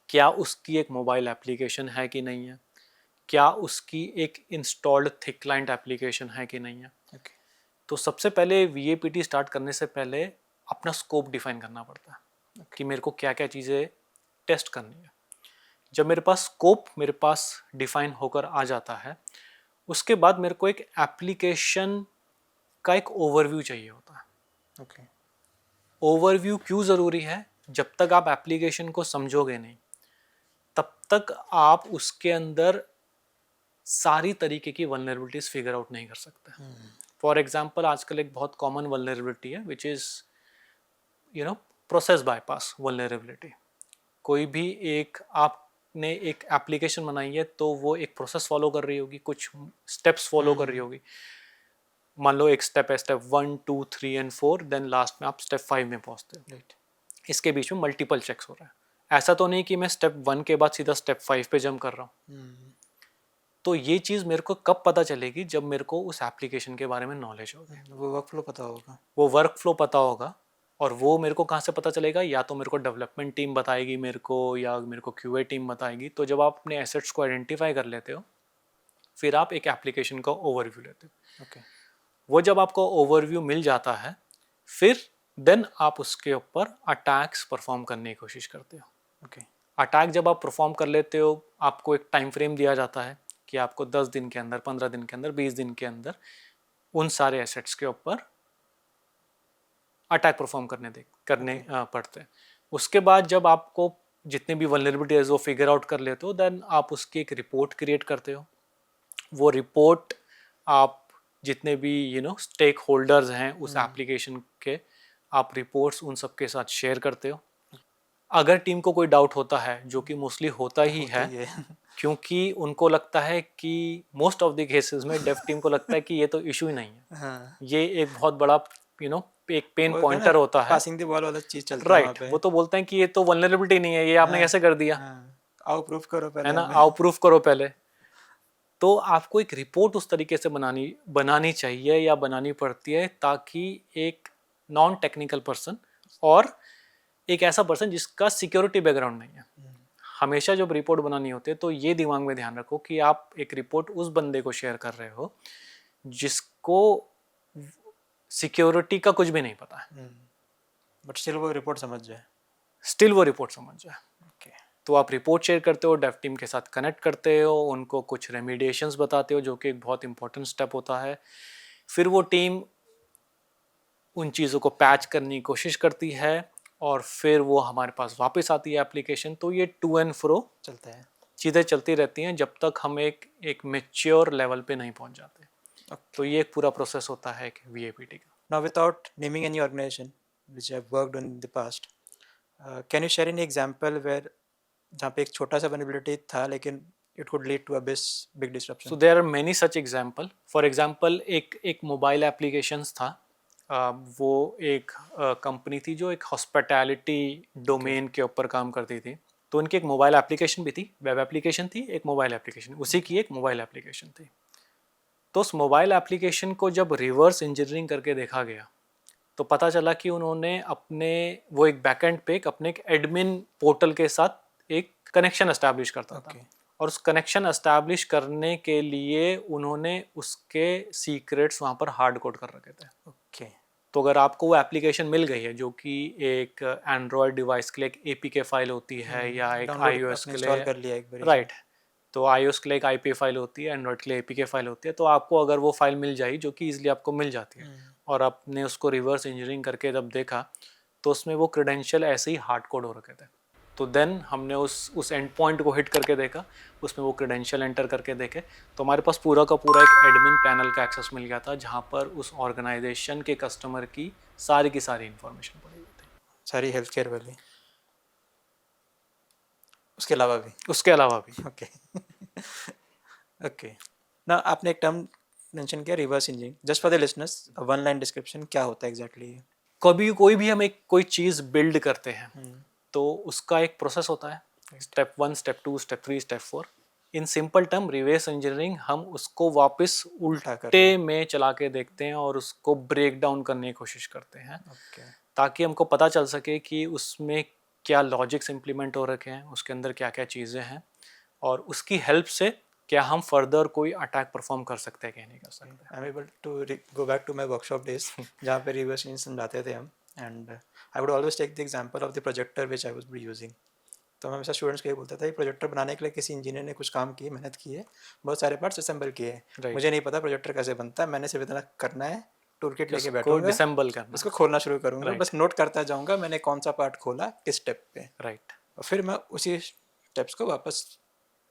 क्या उसकी एक मोबाइल एप्लीकेशन है कि नहीं है, क्या उसकी एक इंस्टॉल्ड थिक क्लाइंट एप्लीकेशन है कि नहीं है। Okay. तो सबसे पहले VAPT स्टार्ट करने से पहले अपना स्कोप डिफाइन करना पड़ता है कि मेरे को क्या क्या चीज़ें टेस्ट करनी है। जब मेरे पास स्कोप मेरे पास डिफाइन होकर आ जाता है, उसके बाद मेरे को एक एप्लीकेशन का एक ओवरव्यू चाहिए होता है। Okay. ओवरव्यू क्यों ज़रूरी है, जब तक आप एप्लीकेशन को समझोगे नहीं तब तक आप उसके अंदर सारी तरीके की वल्नरेबिलिटीज फिगर आउट नहीं कर सकते। फॉर एग्जांपल, आजकल एक बहुत कॉमन वल्नरेबिलिटी है which is process bypass vulnerability. कोई भी एक आपने एक एप्लीकेशन बनाई है तो वो एक प्रोसेस फॉलो कर रही होगी, कुछ स्टेप्स फॉलो कर रही होगी। मान लो एक स्टेप है स्टेप 1, 2, 3 एंड 4, देन लास्ट में आप स्टेप 5 में पहुंचते हो। इसके बीच में मल्टीपल चेक्स हो रहा है। ऐसा तो नहीं कि मैं स्टेप 1 के बाद सीधा स्टेप 5 पे जंप कर रहा हूँ। तो ये चीज़ मेरे को कब पता चलेगी, जब मेरे को उस एप्लीकेशन के बारे में नॉलेज होगी, वो वर्कफ्लो पता होगा, वो वर्कफ्लो पता होगा। और वो मेरे को कहाँ से पता चलेगा, या तो मेरे को डेवलपमेंट टीम बताएगी मेरे को, या मेरे को QA टीम बताएगी। तो जब आप अपने एसेट्स को आइडेंटिफाई कर लेते हो फिर आप एक एप्लीकेशन का ओवरव्यू लेते हो। okay. वो जब आपको ओवरव्यू मिल जाता है फिर देन आप उसके ऊपर अटैक्स परफॉर्म करने की कोशिश करते हो। Okay. अटैक जब आप परफॉर्म कर लेते हो, आपको एक टाइम फ्रेम दिया जाता है कि आपको 10 दिन के अंदर, 15 दिन के अंदर, 20 दिन के अंदर उन सारे एसेट्स के ऊपर अटैक परफॉर्म करने पड़ते हैं। उसके बाद जब आपको जितने भी वल्नरेबिलिटीज वो फिगर आउट कर लेते हो, देन आप उसकी एक रिपोर्ट क्रिएट करते हो। वो रिपोर्ट आप जितने भी स्टेक होल्डर्स हैं उस एप्लीकेशन के, आप रिपोर्ट्स उन सबके साथ शेयर करते हो। अगर टीम को कोई डाउट होता है, जो कि मोस्टली होता ही है क्योंकि उनको लगता है कि मोस्ट ऑफ द केसेस में डेव टीम को लगता है कि ये तो इशू ही नहीं है। हाँ. ये एक बहुत बड़ा एक पेन पॉइंटर होता है, पासिंग द बॉल वाला चीज चलता है वहाँ राइट। पे। वो तो बोलते हैं कि ये तो वल्नरेबिलिटी नहीं है, ये आपने कैसे कर दिया, आओ प्रूफ करो पहले, है ना, आओ प्रूफ करो पहले। तो आपको एक रिपोर्ट उस तरीके से बनानी चाहिए या बनानी पड़ती है ताकि एक नॉन टेक्निकल पर्सन और एक ऐसा पर्सन जिसका सिक्योरिटी बैकग्राउंड नहीं है, हमेशा जब रिपोर्ट बनानी होती है तो ये दिमाग में ध्यान रखो कि आप एक रिपोर्ट उस बंदे को शेयर कर रहे हो जिसको सिक्योरिटी का कुछ भी नहीं पता है, बट स्टिल वो रिपोर्ट समझ जाए। स्टिल वो रिपोर्ट समझ जाए। ओके। तो आप रिपोर्ट शेयर करते हो, डेव टीम के साथ कनेक्ट करते हो, उनको कुछ रेमिडिएशंस बताते हो जो कि एक बहुत इंपॉर्टेंट स्टेप होता है। फिर वो टीम उन चीज़ों को पैच करने की कोशिश करती है और फिर वो हमारे पास वापस आती है एप्लीकेशन। तो ये टू एंड फ्रो चलता है, चीज़ें चलती रहती हैं जब तक हम एक मैच्योर लेवल पे नहीं पहुंच जाते। तो ये एक पूरा प्रोसेस होता है एक VAPT का। Now, without naming any organization which I've worked on in the past, can you share any example where जहाँ पे एक छोटा सा vulnerability था लेकिन it could lead to a big disruption? So there are many such example. For example, एक mobile applications था। वो एक कंपनी थी जो एक हॉस्पिटैलिटी डोमेन के ऊपर काम करती थी। तो उनकी एक मोबाइल एप्लीकेशन भी थी, वेब एप्लीकेशन थी, एक मोबाइल एप्लीकेशन, उसी की एक मोबाइल एप्लीकेशन थी। तो उस मोबाइल एप्लीकेशन को जब रिवर्स इंजीनियरिंग करके देखा गया तो पता चला कि उन्होंने अपने वो एक बैकएंड पे अपने एक एडमिन पोर्टल के साथ एक कनेक्शन एस्टैब्लिश करता था। और उस कनेक्शन एस्टैब्लिश करने के लिए उन्होंने उसके सीक्रेट्स वहाँ पर हार्ड कोड कर रखे थे। ओके। तो अगर आपको वो एप्लीकेशन मिल गई है जो कि एक एंड्रॉयड डिवाइस के लिए एक APK फाइल होती है या एक iOS के लिए कर लिया एक बार, राइट, तो iOS के लिए एक IP फाइल होती है, एंड्रॉयड के लिए APK फाइल होती है। तो आपको अगर वो फाइल मिल जाए जो कि ईजिली आपको मिल जाती है और आपने उसको रिवर्स इंजीनियरिंग करके जब देखा तो उसमें वो क्रेडेंशियल ऐसे ही हार्ड कोड हो रखे थे। तो देन हमने उस एंड पॉइंट को हिट करके देखा, उसमें वो क्रेडेंशियल एंटर करके देखे तो हमारे पास पूरा का पूरा एक एडमिन पैनल का एक्सेस मिल गया था जहाँ पर उस ऑर्गेनाइजेशन के कस्टमर की सारी इंफॉर्मेशन पड़ी हुई थी, सारी हेल्थ केयर वाली, उसके अलावा भी। ओके। ओके। ना आपने एक टर्म मेंशन किया reverse engineering, just for the listeners one line description क्या होता है एग्जैक्टली? कभी कोई भी हम एक कोई चीज़ बिल्ड करते हैं तो उसका एक प्रोसेस होता है, step 1, step 2, step 3, step 4। In simple term reverse engineering हम उसको वापस उल्टे में चला के देखते हैं और उसको ब्रेक डाउन करने की कोशिश करते हैं ताकि हमको पता चल सके कि उसमें क्या लॉजिक्स इम्प्लीमेंट हो रखे हैं, उसके अंदर क्या क्या चीज़ें हैं और उसकी हेल्प से क्या हम फर्दर कोई अटैक परफॉर्म कर सकते हैं कि नहीं कर सकते। I am able to go back to my workshop days जहाँ पे रिवर्स इंजीनियरिंग समझाते थे हम, and I would always take the example of the projector which I was using. तो मैं हमेशा स्टूडेंट्स को ये बोलता था, ये प्रोजेक्टर बनाने के लिए किसी इंजीनियर ने कुछ काम किए, मेहनत की है, बहुत सारे पार्ट्स असेंबल किए हैं, मुझे नहीं पता प्रोजेक्टर कैसे बनता है, मैंने सिर्फ इतना करना है, टूल किट लेके बैठूंगा, डिसेंबल करना, उसको खोलना शुरू करूंगा, बस नोट करता जाऊंगा मैंने कौन सा पार्ट खोला किस स्टेप पे, राइट, और फिर मैं उसी स्टेप्स को वापस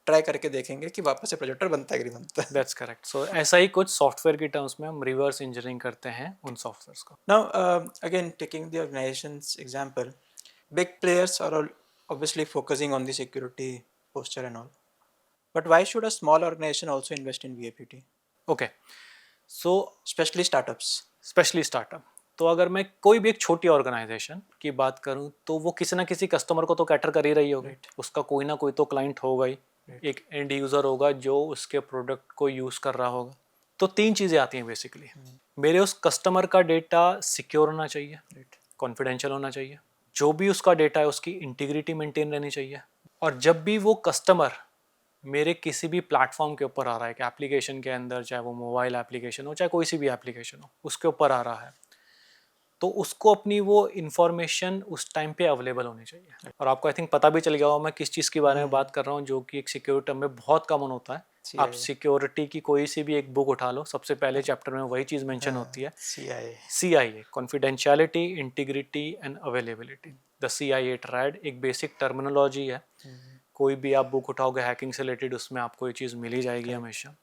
ट्राई करके देखेंगे कि वापस से प्रोजेक्टर बनता है कि नहीं बनता है। That's correct. सो ऐसा ही कुछ सॉफ्टवेयर की टर्म्स में हम रिवर्स इंजीनियरिंग करते हैं उन सॉफ्टवेयर्स को। Now again taking the organisations example, big players are all obviously focusing on the security posture and all, but why should a small organization also invest in VAPT? Okay, so especially startup, तो अगर मैं कोई भी एक छोटी organisation की बात करूं तो वो किसी ना किसी कस्टमर को तो कैटर कर ही रही होगी, उसका कोई ना कोई तो क्लाइंट होगा ही, एक एंड यूज़र होगा जो उसके प्रोडक्ट को यूज़ कर रहा होगा। तो 3 चीज़ें आती हैं बेसिकली। मेरे उस कस्टमर का डेटा सिक्योर होना चाहिए, कॉन्फिडेंशियल होना चाहिए, जो भी उसका डेटा है उसकी इंटीग्रिटी मेंटेन रहनी चाहिए, और जब भी वो कस्टमर मेरे किसी भी प्लेटफॉर्म के ऊपर आ रहा है कि एप्लीकेशन के अंदर, चाहे वो मोबाइल एप्लीकेशन हो चाहे कोई सी भी एप्लीकेशन हो, उसके ऊपर आ रहा है तो उसको अपनी वो इन्फॉर्मेशन उस टाइम पे अवेलेबल होनी चाहिए। और आपको आई थिंक पता भी चल गया होगा मैं किस चीज़ के बारे में बात कर रहा हूँ, जो कि एक सिक्योरिटी टर्म में बहुत कॉमन होता है। आप सिक्योरिटी की कोई सी भी एक बुक उठा लो, सबसे पहले चैप्टर में वही चीज़ मेंशन होती है, CIA, confidentiality, integrity and availability. The CIA triad एक बेसिक टर्मिनोलॉजी है, कोई भी आप बुक उठाओगे हैकिंग से रिलेटेड उसमें आपको ये चीज़ मिल ही जाएगी हमेशा।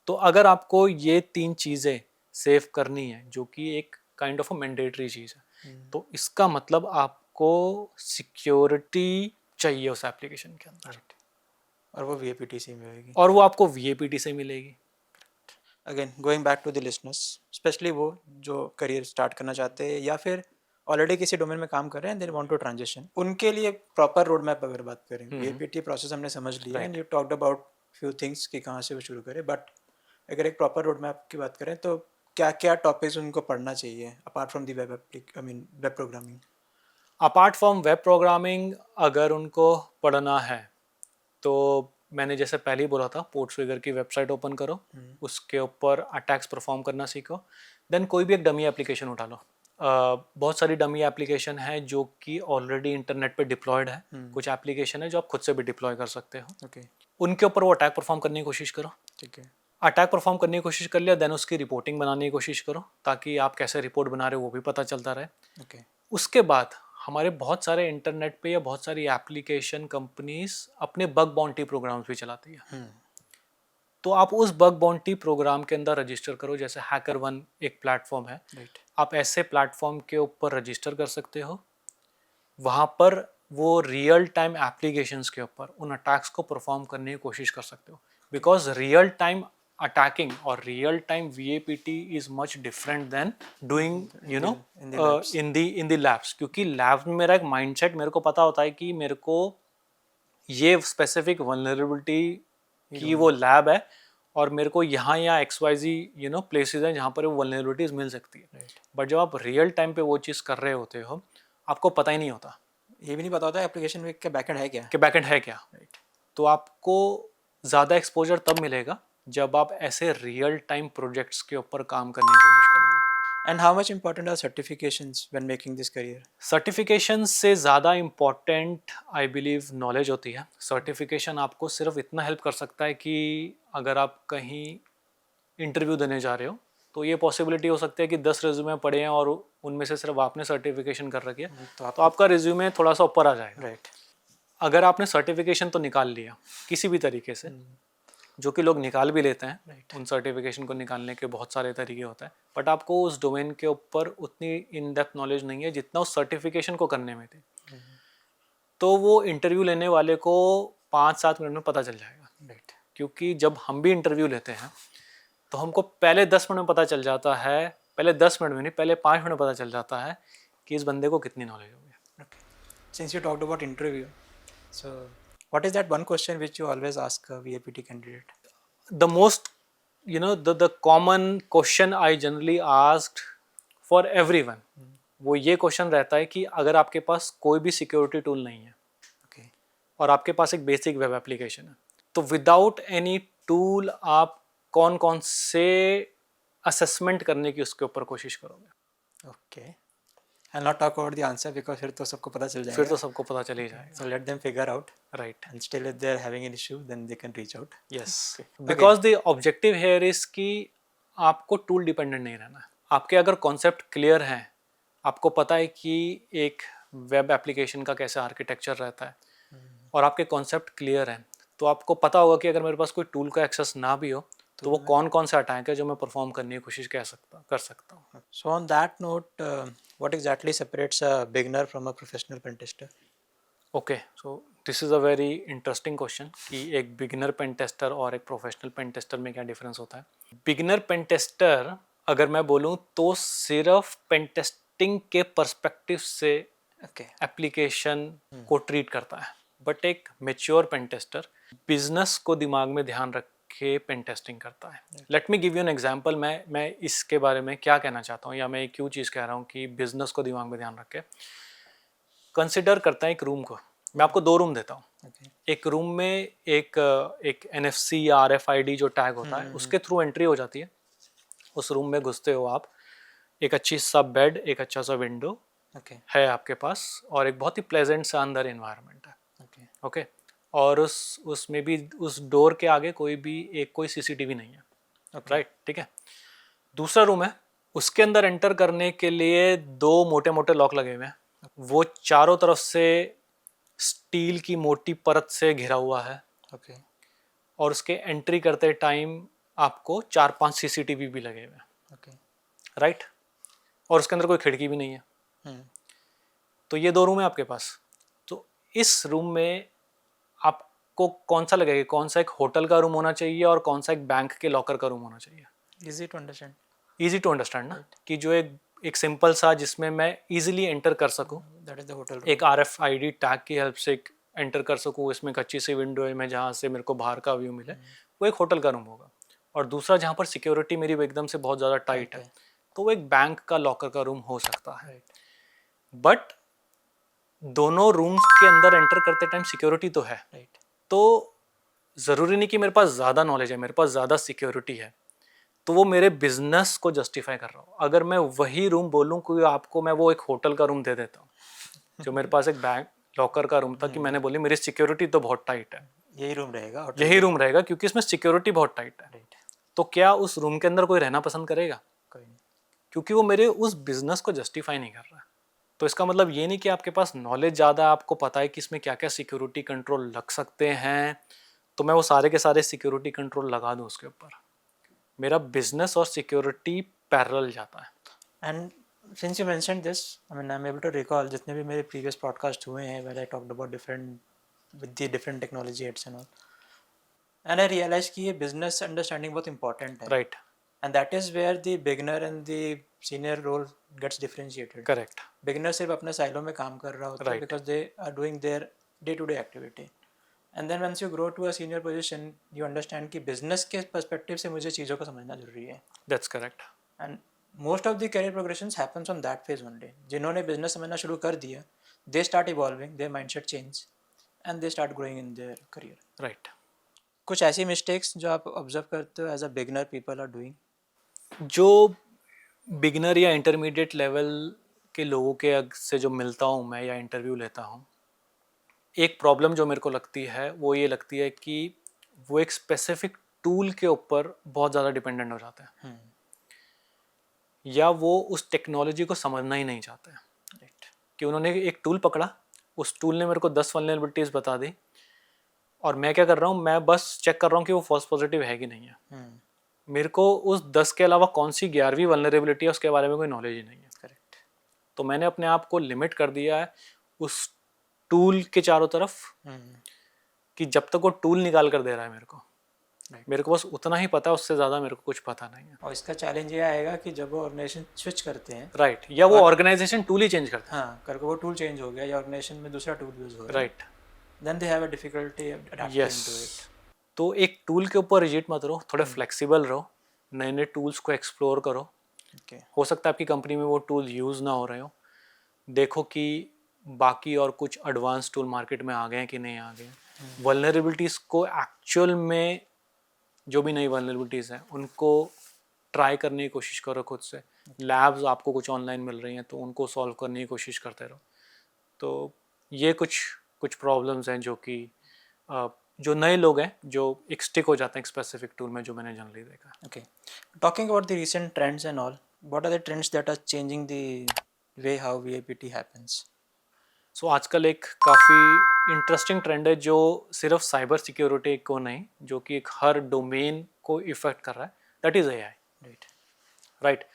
तो अगर आपको ये 3 चीज़ें सेव करनी है जो कि एक काइंड ऑफ अ मैंडेटरी चीज़ है, तो इसका मतलब आपको सिक्योरिटी चाहिए उस एप्लीकेशन के अंदर, और वो VAPT से मिलेगी, और वो आपको VAPT से मिलेगी। Again going back to the listeners, specially वो जो करियर स्टार्ट करना चाहते हैं या फिर ऑलरेडी किसी डोमेन में काम कर रहे हैं, दे वांट टू ट्रांजिशन, उनके लिए प्रॉपर रोड मैप अगर बात करें, VAPT प्रोसेस हमने समझ लिया and you talked about few things कि कहाँ से वो शुरू करें, बट अगर एक प्रॉपर रोड मैप की बात करें तो क्या क्या टॉपिक्स उनको पढ़ना चाहिए apart from the web programming? Apart from web programming अगर उनको पढ़ना है तो मैंने जैसे पहले ही बोला था, पोर्ट्सफिगर की वेबसाइट ओपन करो, उसके ऊपर अटैक्स परफॉर्म करना सीखो, देन कोई भी एक डमी एप्लीकेशन उठा लो। बहुत सारी डमी एप्लीकेशन है जो कि ऑलरेडी इंटरनेट पे डिप्लॉयड है, कुछ एप्लीकेशन है जो आप खुद से भी डिप्लॉय कर सकते हो। ओके, उनके ऊपर वो अटैक परफॉर्म करने की कोशिश करो। ठीक है। अटैक परफॉर्म करने की कोशिश कर लिया, देन उसकी रिपोर्टिंग बनाने की कोशिश करो ताकि आप कैसे रिपोर्ट बना रहे हो वो भी पता चलता रहे। ओके, उसके बाद हमारे बहुत सारे इंटरनेट पे या बहुत सारी एप्लीकेशन कंपनीज अपने बग बाउंटी प्रोग्राम्स भी चलाती है। तो आप उस बग बाउंटी प्रोग्राम के अंदर रजिस्टर करो, जैसे हैकर वन एक प्लेटफॉर्म है, राइट, आप ऐसे प्लेटफॉर्म के ऊपर रजिस्टर कर सकते हो। वहाँ पर वो रियल टाइम एप्लीकेशंस के ऊपर उन अटैक्स को परफॉर्म करने की कोशिश कर सकते हो, बिकॉज रियल टाइम अटैकिंग और real time VAPT is much different than doing you know in the labs. क्योंकि लैब में मेरा एक माइंडसेट, मेरे को पता होता है कि मेरे को ये स्पेसिफिक वल्नरेबिलिटी की वो लैब है और मेरे को यहाँ या XYZ प्लेसेस हैं जहाँ पर वो वल्नरेबिलिटीज मिल सकती है। बट जब आप रियल टाइम पे वो चीज़ कर रहे होते हो, आपको पता ही नहीं होता, ये भी नहीं पता होता एप्लीकेशन में क्या बैकएंड है क्या। कि बैकएंड है क्या। तो आपको ज़्यादा एक्सपोजर तब मिलेगा जब आप ऐसे रियल टाइम प्रोजेक्ट्स के ऊपर काम करने की कोशिश करोगे। And how much important are certifications when making this career. Certification से ज़्यादा इम्पॉर्टेंट आई बिलीव नॉलेज होती है। सर्टिफिकेशन आपको सिर्फ इतना हेल्प कर सकता है कि अगर आप कहीं इंटरव्यू देने जा रहे हो तो ये पॉसिबिलिटी हो सकती है कि 10 रिज्यूमे पड़े हैं और उनमें से सिर्फ आपने सर्टिफिकेशन कर रखी है, तो आपका रिज्यूमे थोड़ा सा ऊपर आ जाएगा। राइट, अगर आपने सर्टिफिकेशन तो निकाल लिया किसी भी तरीके से, जो कि लोग निकाल भी लेते हैं, उन सर्टिफिकेशन को निकालने के बहुत सारे तरीके होते हैं, बट आपको उस डोमेन के ऊपर उतनी इन डेप्थ नॉलेज नहीं है जितना उस सर्टिफिकेशन को करने में थी। तो वो इंटरव्यू लेने वाले को 5-7 मिनट में पता चल जाएगा। राइट, क्योंकि जब हम भी इंटरव्यू लेते हैं तो हमको पहले 10 मिनट में पता चल जाता है, पहले 10 मिनट में नहीं, पहले 5 मिनट में पता चल जाता है कि इस बंदे को कितनी नॉलेज होगी। Okay, since you talked about interview, so what is that one question which you always ask a VAPT candidate. The most, the common question I generally asked for everyone, वो ये क्वेश्चन रहता है कि अगर आपके पास कोई भी सिक्योरिटी टूल नहीं है, ओके, और आपके पास एक बेसिक वेब एप्लीकेशन है, तो विदाउट एनी टूल आप कौन कौन से असेसमेंट करने की उसके ऊपर कोशिश करोगे। Okay, I'll not talk about the answer because फिर तो सबको पता चल जाएगा। फिर तो सबको पता चल ही जाएगा। So let them figure out. Right. And still if they're having an issue, then they can reach out. Yes. Okay. Because the objective here is कि आपको टूल डिपेंडेंट नहीं रहना है। आपके अगर कॉन्सेप्ट क्लियर हैं, आपको पता है कि एक वेब एप्लीकेशन का कैसे आर्किटेक्चर रहता है, और आपके कॉन्सेप्ट क्लियर हैं, तो आपको पता होगा कि अगर मेरे पास कोई टूल का एक्सेस ना भी हो तो वो कौन कौन से अटैक है जो मैं परफॉर्म करने की कोशिश कर सकता हूँ। So on that note, what exactly separates a beginner from a professional pen tester? Okay, so this is a very interesting question कि एक बिगिनर पेन टेस्टर और एक प्रोफेशनल पेन टेस्टर में क्या डिफरेंस होता है। बिगिनर पेन टेस्टर अगर मैं बोलूँ तो सिर्फ पेन टेस्टिंग के पर्सपेक्टिव से एप्लीकेशन को ट्रीट करता है, बट एक मेच्योर पेन टेस्टर बिजनेस को दिमाग में ध्यान रख के पेन टेस्टिंग करता है। Let me give you an example. मैं इसके बारे में क्या कहना चाहता हूँ या मैं क्यों चीज़ कह रहा हूँ कि बिजनेस को दिमाग में ध्यान रख के। कंसिडर करता है एक रूम को, मैं आपको 2 रूम देता हूँ। एक रूम में एक NFC या RFID जो टैग होता है उसके थ्रू एंट्री हो जाती है। उस रूम में घुसते हो आप, एक अच्छी सा बेड, एक अच्छा सा विंडो है आपके पास, और एक बहुत ही प्लेजेंट सा अंदर एनवायरनमेंट है। ओके, और उसमें भी उस डोर के आगे कोई CCTV नहीं है। राइट, ठीक है। दूसरा रूम है, उसके अंदर एंटर करने के लिए 2 मोटे मोटे लॉक लगे हुए हैं, वो चारों तरफ से स्टील की मोटी परत से घिरा हुआ है। और उसके एंट्री करते टाइम आपको 4-5 CCTV भी लगे हुए हैं। राइट, और उसके अंदर कोई खिड़की भी नहीं है। तो ये 2 रूम है आपके पास। तो इस रूम में आपको कौन सा लगेगा, कौन सा एक होटल का रूम होना चाहिए और कौन सा एक बैंक के लॉकर का रूम होना चाहिए। इजी टू अंडरस्टैंड ना, कि जो एक सिंपल सा जिसमें मैं इजीली एंटर कर सकूं, दैट इज द होटल, एक RFID टैग की हेल्प से एंटर कर सकूं, इसमें एक अच्छी सी विंडो है मैं जहाँ से मेरे को बाहर का व्यू मिले, वो एक होटल का रूम होगा। और दूसरा जहाँ पर सिक्योरिटी मेरी एकदम से बहुत ज़्यादा टाइट है, तो वो एक बैंक का लॉकर का रूम हो सकता है। बट दोनों रूम्स के अंदर एंटर करते टाइम सिक्योरिटी तो है, राइट, तो ज़रूरी नहीं कि मेरे पास ज़्यादा नॉलेज है, मेरे पास ज़्यादा सिक्योरिटी है तो वो मेरे बिजनेस को जस्टिफाई कर रहा हूँ। अगर मैं वही रूम बोलूँ कि आपको मैं वो एक होटल का रूम दे देता हूँ, जो मेरे पास एक बैंक लॉकर का रूम था, कि मैंने बोली मेरी सिक्योरिटी तो बहुत टाइट है, यही रूम रहेगा होटल यही के रूम रहेगा क्योंकि इसमें सिक्योरिटी बहुत टाइट है, राइट, तो क्या उस रूम के अंदर कोई रहना पसंद करेगा? कोई नहीं, क्योंकि वो मेरे उस बिजनेस को जस्टिफाई नहीं कर रहा है। तो इसका मतलब ये नहीं कि आपके पास नॉलेज ज़्यादा है, आपको पता है कि इसमें क्या क्या सिक्योरिटी कंट्रोल लग सकते हैं, तो मैं वो सारे के सारे सिक्योरिटी कंट्रोल लगा दूँ उसके ऊपर। मेरा बिजनेस और सिक्योरिटी पैरेलल जाता है। And since you mentioned this, I mean I am able to recall जितने भी मेरे प्रीवियस पॉडकास्ट हुए हैं where I talked about different with the different technology aids and all, and I realise कि ये business understanding बहुत important है, right, and that is where the beginner and the senior role gets differentiated. Correct, beginner सिर्फ अपने साइलों में काम कर रहा होता है right, because they are doing their day to day activity, and then once you grow to a senior position you understand कि बिजनेस के पर्सपेक्टिव से मुझे चीज़ों को समझना जरूरी है, that's correct. And most of the career progressions happens on that phase only. जिन्होंने बिजनेस समझना शुरू कर दिया, they start evolving, their mindset change and they start growing in their career. Right, कुछ ऐसी मिस्टेक्स जो आप ऑब्जर्व करते हो as a beginner people are doing? जो बिगनर या इंटरमीडिएट लेवल के लोगों के से जो मिलता हूँ मैं या इंटरव्यू लेता हूँ, एक प्रॉब्लम जो मेरे को लगती है वो ये लगती है कि वो एक स्पेसिफिक टूल के ऊपर बहुत ज़्यादा डिपेंडेंट हो जाते हैं, या वो उस टेक्नोलॉजी को समझना ही नहीं चाहते हैं। राइट, कि उन्होंने एक टूल पकड़ा, उस टूल ने मेरे को 10 वल्नरेबिलिटीज़ बता दी, और मैं क्या कर रहा हूँ, मैं बस चेक कर रहा हूँ कि वो फॉल्स पॉजिटिव है कि नहीं है। मेरे को उस 10 के अलावा कौन सी 11वीं वल्नरेबिलिटी है उसके बारे में कोई नॉलेज ही नहीं है। करेक्ट, तो मैंने अपने आप को लिमिट कर दिया है उस टूल के चारों तरफ, कि जब तक वो टूल निकाल कर दे रहा है मेरे को, मेरे को बस उतना ही पता है, उससे ज़्यादा मेरे को कुछ पता नहीं है। और इसका चैलेंज ये आएगा कि जब वो ऑर्गेनाइजेशन स्विच करते हैं, राइट, या वो ऑर्गेनाइजेशन टूल ही चेंज करता हाँ करके वो टूल चेंज हो गया या ऑर्गेनाइजेशन में दूसरा टूल यूज हो है। रहा है, right, then they have a difficulty adapting yes. To it. तो एक टूल के ऊपर रिजिड मत रहो, थोड़े फ्लेक्सिबल रहो, नए नए टूल्स को एक्सप्लोर करो। ओके, हो सकता है आपकी कंपनी में वो टूल यूज़ ना हो रहे हो, देखो कि बाकी और कुछ एडवांस टूल मार्केट में आ गए हैं कि नहीं आ गए। वल्नरेबिलिटीज़ को एक्चुअल में, जो भी नई वल्नरेबिलिटीज़ हैं उनको ट्राई करने की कोशिश करो खुद से। लैब्स आपको कुछ ऑनलाइन मिल रही हैं तो उनको सॉल्व करने की कोशिश करते रहो। तो ये कुछ कुछ प्रॉब्लम्स हैं जो कि जो नए लोग हैं जो एक स्टिक हो जाते हैं एक स्पेसिफिक टूल में, जो मैंने जनरली देखा है। okay. Talking about the recent trends and all, what are the trends that are changing the way how VAPT happens? सो आजकल एक काफ़ी इंटरेस्टिंग ट्रेंड है जो सिर्फ साइबर सिक्योरिटी को नहीं, जो कि एक हर डोमेन को इफेक्ट कर रहा है, that is AI. Right. Right,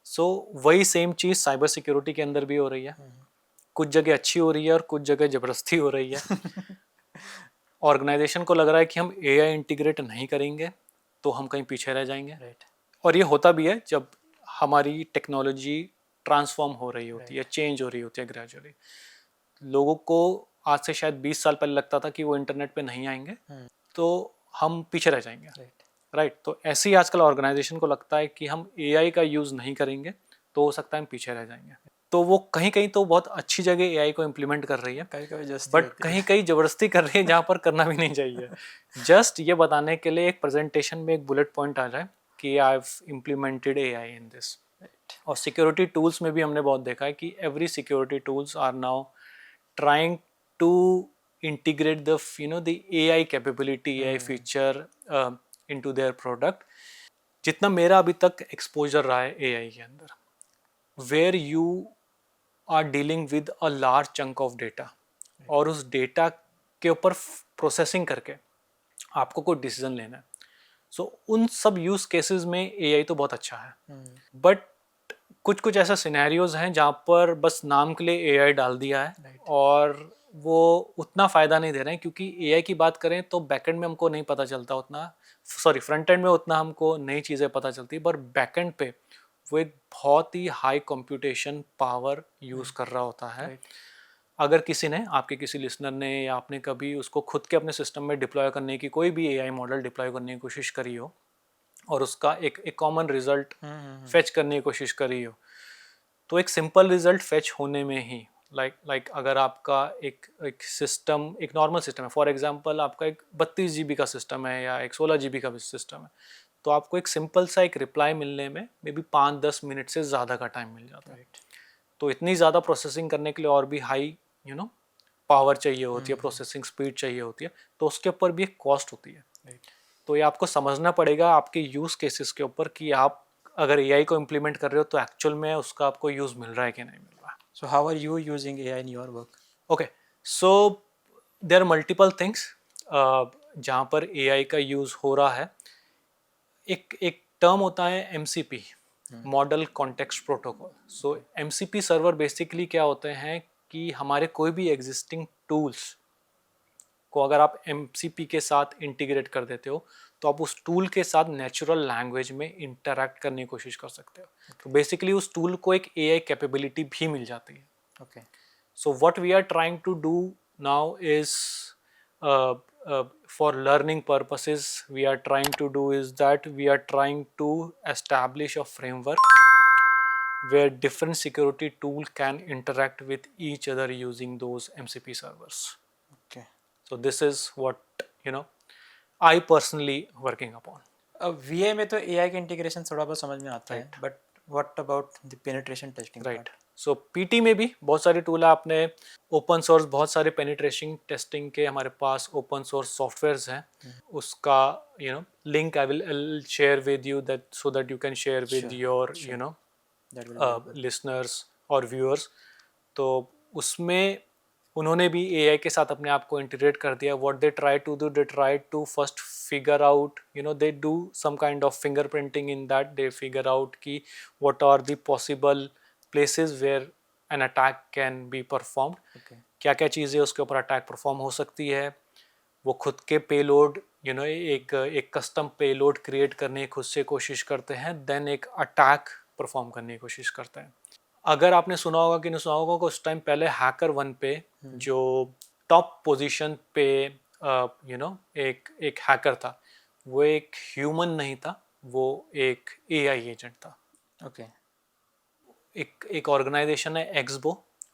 so वही सेम चीज़ साइबर सिक्योरिटी के अंदर भी हो रही है। कुछ जगह अच्छी हो रही है और कुछ जगह ज़बरदस्ती हो रही है। ऑर्गेनाइजेशन को लग रहा है कि हम एआई इंटीग्रेट नहीं करेंगे तो हम कहीं पीछे रह जाएंगे। Right. और ये होता भी है जब हमारी टेक्नोलॉजी ट्रांसफॉर्म हो रही होती है, चेंज हो रही होती है ग्रेजुअली। लोगों को आज से शायद 20 साल पहले लगता था कि वो इंटरनेट पे नहीं आएंगे तो हम पीछे रह जाएंगे। Right. राइट, तो ऐसे ही आजकल ऑर्गेनाइजेशन को लगता है कि हम एआई का यूज़ नहीं करेंगे तो हो सकता है हम पीछे रह जाएंगे। तो वो कहीं कहीं तो बहुत अच्छी जगह एआई को इम्प्लीमेंट कर रही है, कभी-कभी जस्ट बट कहीं कहीं ज़बरदस्ती कर रही है जहाँ पर करना भी नहीं चाहिए। जस्ट ये बताने के लिए एक प्रेजेंटेशन में एक बुलेट पॉइंट आ जाए कि I have implemented AI in this. और सिक्योरिटी टूल्स में भी हमने बहुत देखा है कि every security tools are now trying to integrate the the AI capability, AI feature into their product. जितना मेरा अभी तक एक्सपोजर रहा है AI के अंदर, where you are dealing with a large chunk of data, और उस डेटा के ऊपर प्रोसेसिंग करके आपको कोई डिसीजन लेना है, सो उन सब यूज केसेस में AI तो बहुत अच्छा है। बट कुछ कुछ ऐसा सिनेरियोज हैं जहाँ पर बस नाम के लिए एआई डाल दिया है और वो उतना फ़ायदा नहीं दे रहे हैं, क्योंकि एआई की बात करें तो बैकएंड में हमको नहीं पता चलता उतना, सॉरी फ्रंट एंड में उतना हमको नई चीज़ें पता चलती, पर बैकएंड पे वो एक बहुत ही हाई कंप्यूटेशन पावर यूज़ कर रहा होता है। अगर किसी ने, आपके किसी लिसनर ने या आपने कभी उसको खुद के अपने सिस्टम में डिप्लॉय करने की, कोई भी एआई मॉडल डिप्लॉय करने की कोशिश करी हो और उसका एक कॉमन रिजल्ट फेच करने की कोशिश करी हो, तो एक सिंपल रिजल्ट फेच होने में ही लाइक अगर आपका एक सिस्टम, एक नॉर्मल सिस्टम है, फॉर एग्जांपल आपका एक 32 GB का सिस्टम है या एक 16 GB का भी सिस्टम है, तो आपको एक सिंपल सा एक रिप्लाई मिलने में मे बी 5-10 मिनट से ज़्यादा का टाइम मिल जाता है। तो इतनी ज़्यादा प्रोसेसिंग करने के लिए और भी हाई पावर चाहिए होती है, प्रोसेसिंग स्पीड चाहिए होती है, तो उसके ऊपर भी एक कॉस्ट होती है। तो ये आपको समझना पड़ेगा आपके यूज़ केसेस के ऊपर कि आप अगर एआई को इम्प्लीमेंट कर रहे हो तो एक्चुअल में उसका आपको यूज़ मिल रहा है कि नहीं मिल रहा है। So how are you using AI in your work? Okay, so there are multiple things जहाँ पर एआई का यूज़ हो रहा है। एक टर्म होता है एमसीपी, मॉडल कॉन्टेक्स्ट प्रोटोकॉल। सो एमसीपी सर्वर बेसिकली क्या होते हैं कि हमारे कोई भी एग्जिस्टिंग टूल्स को अगर आप एमसीपी के साथ इंटीग्रेट कर देते हो तो आप उस टूल के साथ नेचुरल लैंग्वेज में इंटरैक्ट करने की कोशिश कर सकते हो। तो बेसिकली उस टूल को एक एआई कैपेबिलिटी भी मिल जाती है। Okay. So what we are trying to do now is for learning purposes, we are trying to do is that we are trying to establish a framework where different security tool can interact with each other using those MCP servers. Okay. So this is what I personally working upon. अब VA में तो AI का integration थोड़ा बहुत समझ में आता है, but what about the penetration testing right. So PT में भी बहुत सारे टूल है। आपने ओपन सोर्स बहुत सारे पेनिट्रेशन टेस्टिंग के हमारे पास ओपन सोर्स सॉफ्टवेयर्स हैं। उसका link I will share with you that so that you can share with your listeners और व्यूअर्स। तो उसमें उन्होंने भी एआई के साथ अपने आप को इंटीग्रेट कर दिया। What they try to do, they try to first figure out they do some kind of fingerprinting in that, they figure out कि what are the possible places where an attack can be performed. क्या क्या चीज़ें उसके ऊपर attack perform हो सकती है। वो खुद के पेलोड एक कस्टम पेलोड क्रिएट करने की खुद से कोशिश करते हैं, देन एक अटैक परफॉर्म करने की कोशिश करते हैं। अगर आपने सुना होगा कि नहीं सुना होगा, कुछ टाइम पहले HackerOne पे जो टॉप पोजीशन पे एक हैकर था, वो एक ह्यूमन नहीं था, वो एक एआई एजेंट था। ओके। एक ऑर्गेनाइजेशन है एक्सबो,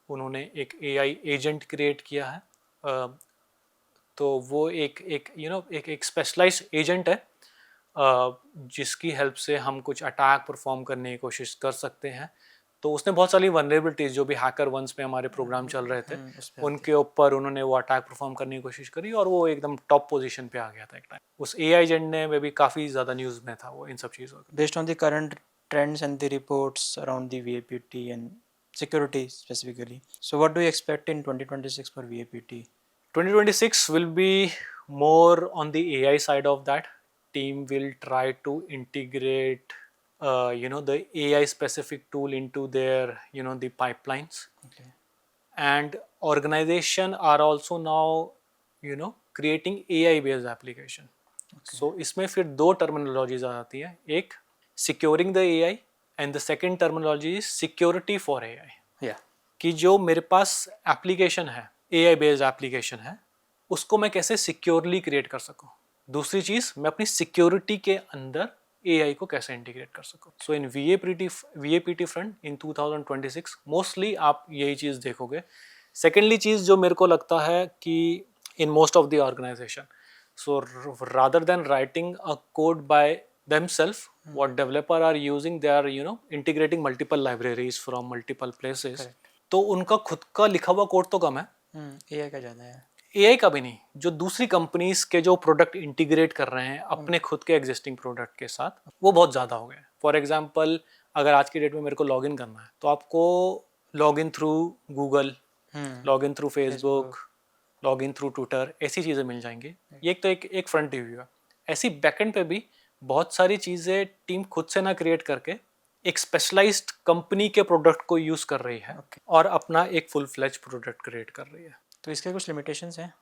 उन्होंने एक एआई एजेंट क्रिएट किया है। तो वो एक स्पेशलाइज्ड एजेंट है जिसकी हेल्प से हम कुछ अटैक परफॉर्म करने की कोशिश कर सकते हैं। तो उसने बहुत सारी वनरेबिलिटीज जो भी HackerOne पे हमारे प्रोग्राम चल रहे थे उनके ऊपर उन्होंने वो अटैक परफॉर्म करने की कोशिश करी और वो एकदम टॉप पोजीशन पे आ गया था एक टाइम। उस एआई एजेंट ने में भी काफ़ी ज़्यादा न्यूज़ में था वो इन सब चीज़ों का। Based on the current trends and the reports around the VAPT and security specifically. So what do you expect in 2026 for VAPT? 2026 will be more on the AI side of that. Team will try to integrate the AI specific tool into their the pipelines. Okay. And organization are also now creating AI based application. Okay. So इसमें फिर दो terminologies आ जाती है, एक securing the AI and the second terminology is security for AI. Yeah. कि जो मेरे पास application है, एआई बेस्ड एप्लीकेशन है, उसको मैं कैसे सिक्योरली क्रिएट कर सकूं। दूसरी चीज़, मैं अपनी सिक्योरिटी के अंदर एआई को कैसे इंटीग्रेट कर सकूं। सो इन वीएपीटी फ्रंट इन 2026 मोस्टली आप यही चीज़ देखोगे। सेकेंडली चीज़ जो मेरे को लगता है कि in most of the organisation, so rather than writing a code by themselves, what developer are using, they are integrating multiple libraries from multiple places. Correct. तो उनका खुद का लिखा हुआ कोड तो कम है, AI का ज़्यादा है। एआई का भी नहीं, जो दूसरी कंपनीज के जो प्रोडक्ट इंटीग्रेट कर रहे हैं अपने खुद के एग्जिस्टिंग प्रोडक्ट के साथ, वो बहुत ज़्यादा हो गए। फॉर एग्जाम्पल, अगर आज की डेट में मेरे को लॉगिन करना है तो आपको login through Google, login through Facebook, login through Twitter, ऐसी चीज़ें मिल जाएंगी। ये एक तो एक फ्रंट रिव्यू है। ऐसी बैकएंड पे भी बहुत सारी चीज़ें टीम खुद से ना क्रिएट करके एक स्पेशलाइज्ड कंपनी के प्रोडक्ट को यूज़ कर रही है और अपना एक फुल फ्लेज प्रोडक्ट क्रिएट कर रही है। तो इसके कुछ लिमिटेशंस हैं?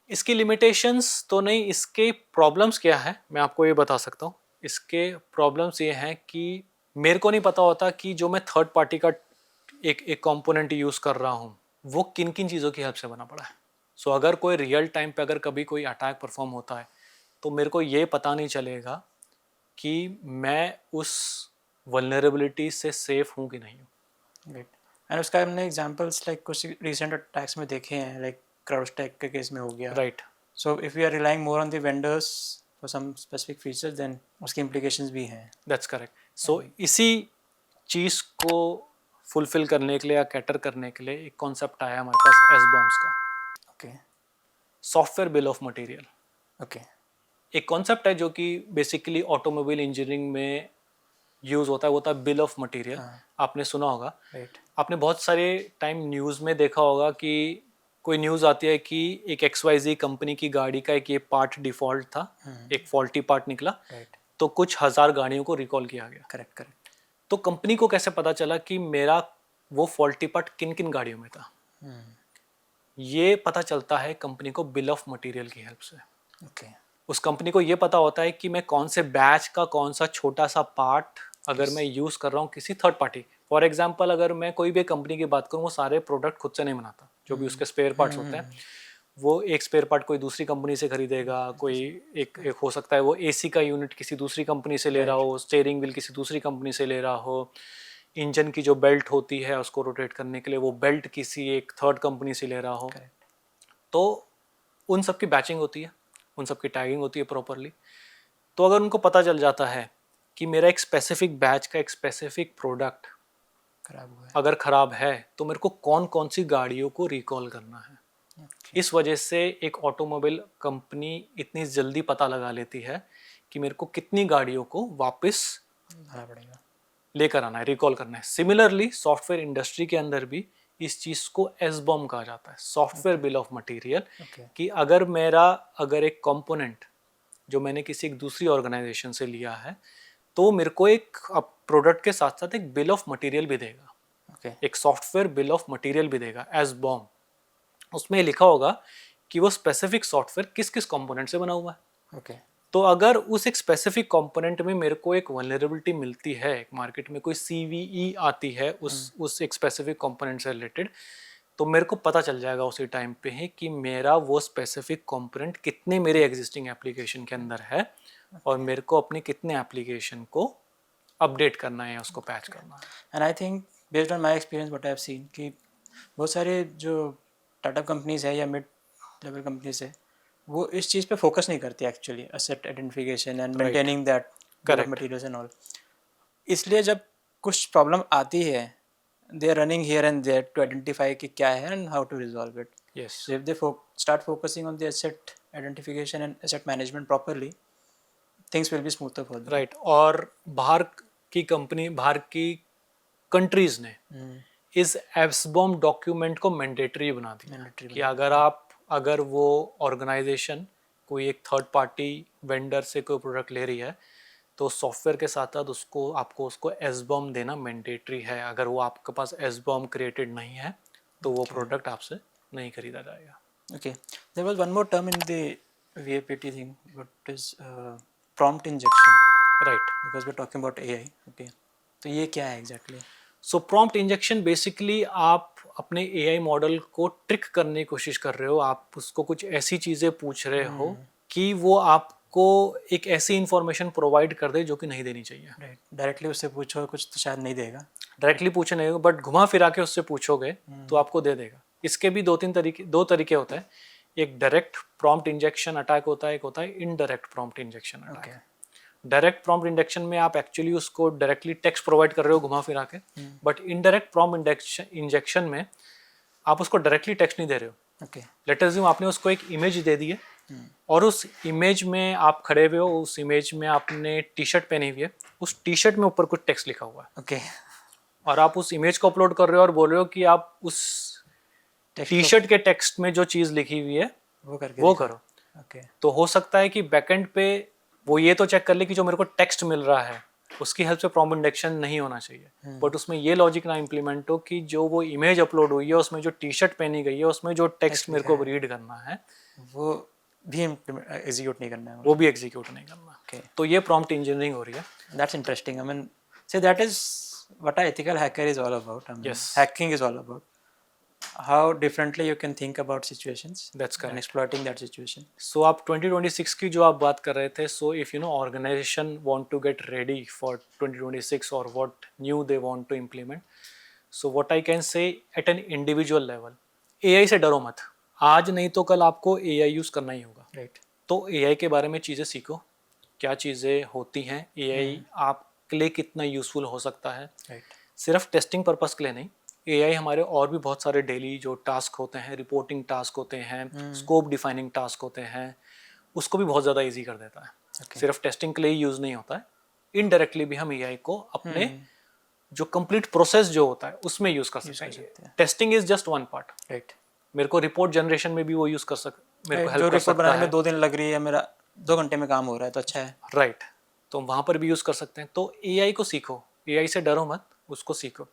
इसकी लिमिटेशंस तो नहीं, इसके प्रॉब्लम्स क्या है मैं आपको ये बता सकता हूँ। इसके प्रॉब्लम्स ये हैं कि मेरे को नहीं पता होता कि जो मैं थर्ड पार्टी का एक कंपोनेंट यूज़ कर रहा हूँ वो किन किन चीज़ों की हेल्प से बना पड़ा है। सो अगर कोई रियल टाइम पे अगर कभी कोई अटैक परफॉर्म होता है तो मेरे को ये पता नहीं चलेगा कि मैं उस वल्नरेबिलिटी से सेफ हूँ कि नहीं हूँ। एंड उसका हमने एग्जांपल्स लाइक कुछ रिसेंट अटैक्स में देखे हैं, लाइक क्राउडस्टैक के केस में हो गया. Right. So if we are relying more on the vendors for some specific features then उसके इम्प्लीकेशंस भी हैं. That's correct. सो इसी चीज़ को फुलफिल करने के लिए या कैटर करने के लिए एक कॉन्सेप्ट आया हमारे पास SBOMs का, okay. Software bill of material. Okay. एक कॉन्सेप्ट है जो कि बेसिकली ऑटोमोबाइल इंजीनियरिंग में यूज होता है, वो होता है बिल ऑफ मटेरियल. आपने सुना होगा. राइट. आपने बहुत सारे टाइम न्यूज़ में देखा होगा कि कोई न्यूज़ आती है कि एक XYZ कंपनी की गाड़ी का एक ये पार्ट डिफॉल्ट था, एक फॉल्टी पार्ट निकला, राइट. तो कुछ हज़ार गाड़ियों को रिकॉल किया गया. करेक्ट. करेक्ट. तो कंपनी को कैसे पता चला कि मेरा वो फॉल्टी पार्ट किन किन गाड़ियों में था? ये पता चलता है कंपनी को बिल ऑफ मटेरियल की हेल्प से. ओके. उस कंपनी को ये पता होता है कि मैं कौन से बैच का कौन सा छोटा सा पार्ट अगर मैं यूज़ कर रहा हूँ किसी थर्ड पार्टी. फॉर एग्जांपल अगर मैं कोई भी कंपनी की बात करूँ, वो सारे प्रोडक्ट खुद से नहीं बनाता. जो भी उसके स्पेयर पार्ट्स होते हैं, वो एक स्पेयर पार्ट कोई दूसरी कंपनी से खरीदेगा, कोई एक हो सकता है वो AC का यूनिट किसी दूसरी कंपनी से ले रहा हो, स्टीयरिंग व्हील किसी दूसरी कंपनी से ले रहा हो, इंजन की जो बेल्ट होती है उसको रोटेट करने के लिए वो बेल्ट किसी एक थर्ड कंपनी से ले रहा हो. तो उन सब की बैचिंग होती है, उन सब की टैगिंग होती है प्रॉपरली. तो अगर उनको पता चल जाता है कि मेरा एक स्पेसिफिक बैच का एक स्पेसिफिक प्रोडक्ट अगर ख़राब है तो मेरे को कौन कौन सी गाड़ियों को रिकॉल करना है. इस वजह से एक ऑटोमोबाइल कंपनी इतनी जल्दी पता लगा लेती है कि मेरे को कितनी गाड़ियों को वापस लेकर आना है, रिकॉल करना है. सिमिलरली सॉफ्टवेयर इंडस्ट्री के अंदर भी इस चीज़ को SBOM कहा जाता है, सॉफ्टवेयर बिल ऑफ मटेरियल. कि अगर एक कंपोनेंट जो मैंने किसी एक दूसरी ऑर्गेनाइजेशन से लिया है तो मेरे को एक प्रोडक्ट के साथ साथ एक बिल ऑफ मटेरियल भी देगा. एक सॉफ्टवेयर बिल ऑफ मटेरियल भी देगा SBOM. उसमें लिखा होगा कि वो स्पेसिफिक सॉफ्टवेयर किस किस कंपोनेंट से बना हुआ है. तो अगर उस एक स्पेसिफिक कंपोनेंट में मेरे को एक वल्नरेबिलिटी मिलती है, मार्केट में कोई CVE आती है उस एक स्पेसिफिक कंपोनेंट से रिलेटेड, तो मेरे को पता चल जाएगा उसी टाइम पे ही कि मेरा वो स्पेसिफिक कंपोनेंट कितने मेरे एग्जिस्टिंग एप्लीकेशन के अंदर है और मेरे को अपने कितने एप्लीकेशन को अपडेट करना है, उसको पैच करना है. And I think based on my experience what I have seen कि बहुत सारे जो स्टार्टअप कंपनीज है या मिड लेवल कंपनीज है वो इस चीज़ पे फोकस नहीं करती actually, asset identification and maintaining that correct materials and all. इसलिए जब कुछ प्रॉब्लम आती है they are running here and there to identify कि क्या है and how to resolve it. Yes. So if they start focusing on the asset identification and asset management properly, things will be smoother for them. Right. और बाहर की countries ने इस SBOM document को mandatory बना दिया कि अगर वो ऑर्गेनाइजेशन कोई एक थर्ड पार्टी वेंडर से कोई प्रोडक्ट ले रही है तो सॉफ्टवेयर के साथ साथ आपको उसको SBOM देना मैंडेटरी है. अगर वो आपके पास SBOM क्रिएटेड नहीं है तो वो प्रोडक्ट आपसे नहीं खरीदा जाएगा. Okay. There was one more term in the VAPT thing, what is prompt injection. Right. Because we're talking about AI. Okay. तो ये क्या है exactly? So prompt injection basically आप अपने AI मॉडल को ट्रिक करने की कोशिश कर रहे हो. आप उसको कुछ ऐसी चीज़ें पूछ रहे हो कि वो आपको एक ऐसी इंफॉर्मेशन प्रोवाइड कर दे जो कि नहीं देनी चाहिए. Right. डायरेक्टली उससे पूछो कुछ तो शायद नहीं देगा. डायरेक्टली पूछे नहीं, बट घुमा फिरा के उससे पूछोगे तो आपको दे देगा. इसके भी दो तरीके होते हैं. एक डायरेक्ट प्रॉम्प्ट इंजेक्शन अटैक होता है, एक होता है indirect prompt injection attack. Direct prompt injection में आप एक्चुअली उसको डायरेक्टली टेक्स्ट प्रोवाइड कर रहे हो घुमा फिरा के. बट इनडायरेक्ट प्रॉम्प्ट इंजेक्शन में आप उसको डायरेक्टली टेक्स्ट नहीं दे रहे हो. लेट अस अज्यूम आपने उसको एक इमेज दे दी है और उस इमेज में आप खड़े हुए हो, उस इमेज में आपने टी-शर्ट पहनी हुई है, उस टी-शर्ट में ऊपर कुछ टेक्स्ट लिखा हुआ है. और आप उस इमेज को अपलोड कर रहे हो और बोल रहे हो कि आप उस टी-शर्ट के टेक्स्ट में जो चीज़ लिखी हुई है वो करो. तो हो सकता है कि बैकएंड पे वो ये तो चेक कर ले कि जो मेरे को टेक्स्ट मिल रहा है उसकी हेल्प से प्रॉम्प्ट इंजेक्शन नहीं होना चाहिए. बट उसमें ये लॉजिक ना इम्प्लीमेंट हो कि जो वो इमेज अपलोड हुई है उसमें जो टी-शर्ट पहनी गई है उसमें जो टेक्स्ट मेरे को रीड करना है वो भी एग्जीक्यूट नहीं करना है. वो भी एग्जीक्यूट नहीं करना. तो ये प्रॉम्प्ट इंजीनियरिंग हो रही है. That's interesting. I mean so that is what a ethical hacker is all about. I mean hacking is all about how differently you can think about situations. That's correct. And exploiting that situation. So आप 2026 की जो आप बात कर रहे थे, so if you know organization want to get ready for 2026 or what new they want to implement, so what I can say at an individual level, AI से डरो मत, आज नहीं तो कल आपको एआई यूज़ करना ही होगा। राइट। तो एआई के बारे में चीज़ें सीखो, क्या चीज़ें होती हैं, एआई आपके लिए कितना यूज़फुल हो सकता है। राइट। सिर्फ टेस्टिंग पर्पस के लिए नहीं, एआई हमारे और भी बहुत सारे डेली जो टास्क होते हैं, रिपोर्टिंग टास्क होते हैं, स्कोप डिफाइनिंग टास्क होते हैं, उसको भी बहुत ज़्यादा इजी कर देता है। Okay. सिर्फ टेस्टिंग के लिए ही यूज़ नहीं होता है, इनडायरेक्टली भी हम एआई को अपने जो कंप्लीट प्रोसेस जो होता है उसमें यूज़ कर सकते हैं। Testing is just one part. Right. मेरे को रिपोर्ट जनरेशन में भी वो यूज़ कर मेरे को जो हेल्प कर रिपोर्ट सकता बनाने है। में 2 दिन लग रही है, मेरा 2 घंटे में काम हो रहा है, तो अच्छा है। राइट, तो वहाँ पर भी यूज़ कर सकते हैं। तो एआई को सीखो, एआई से डरो मत, उसको सीखो।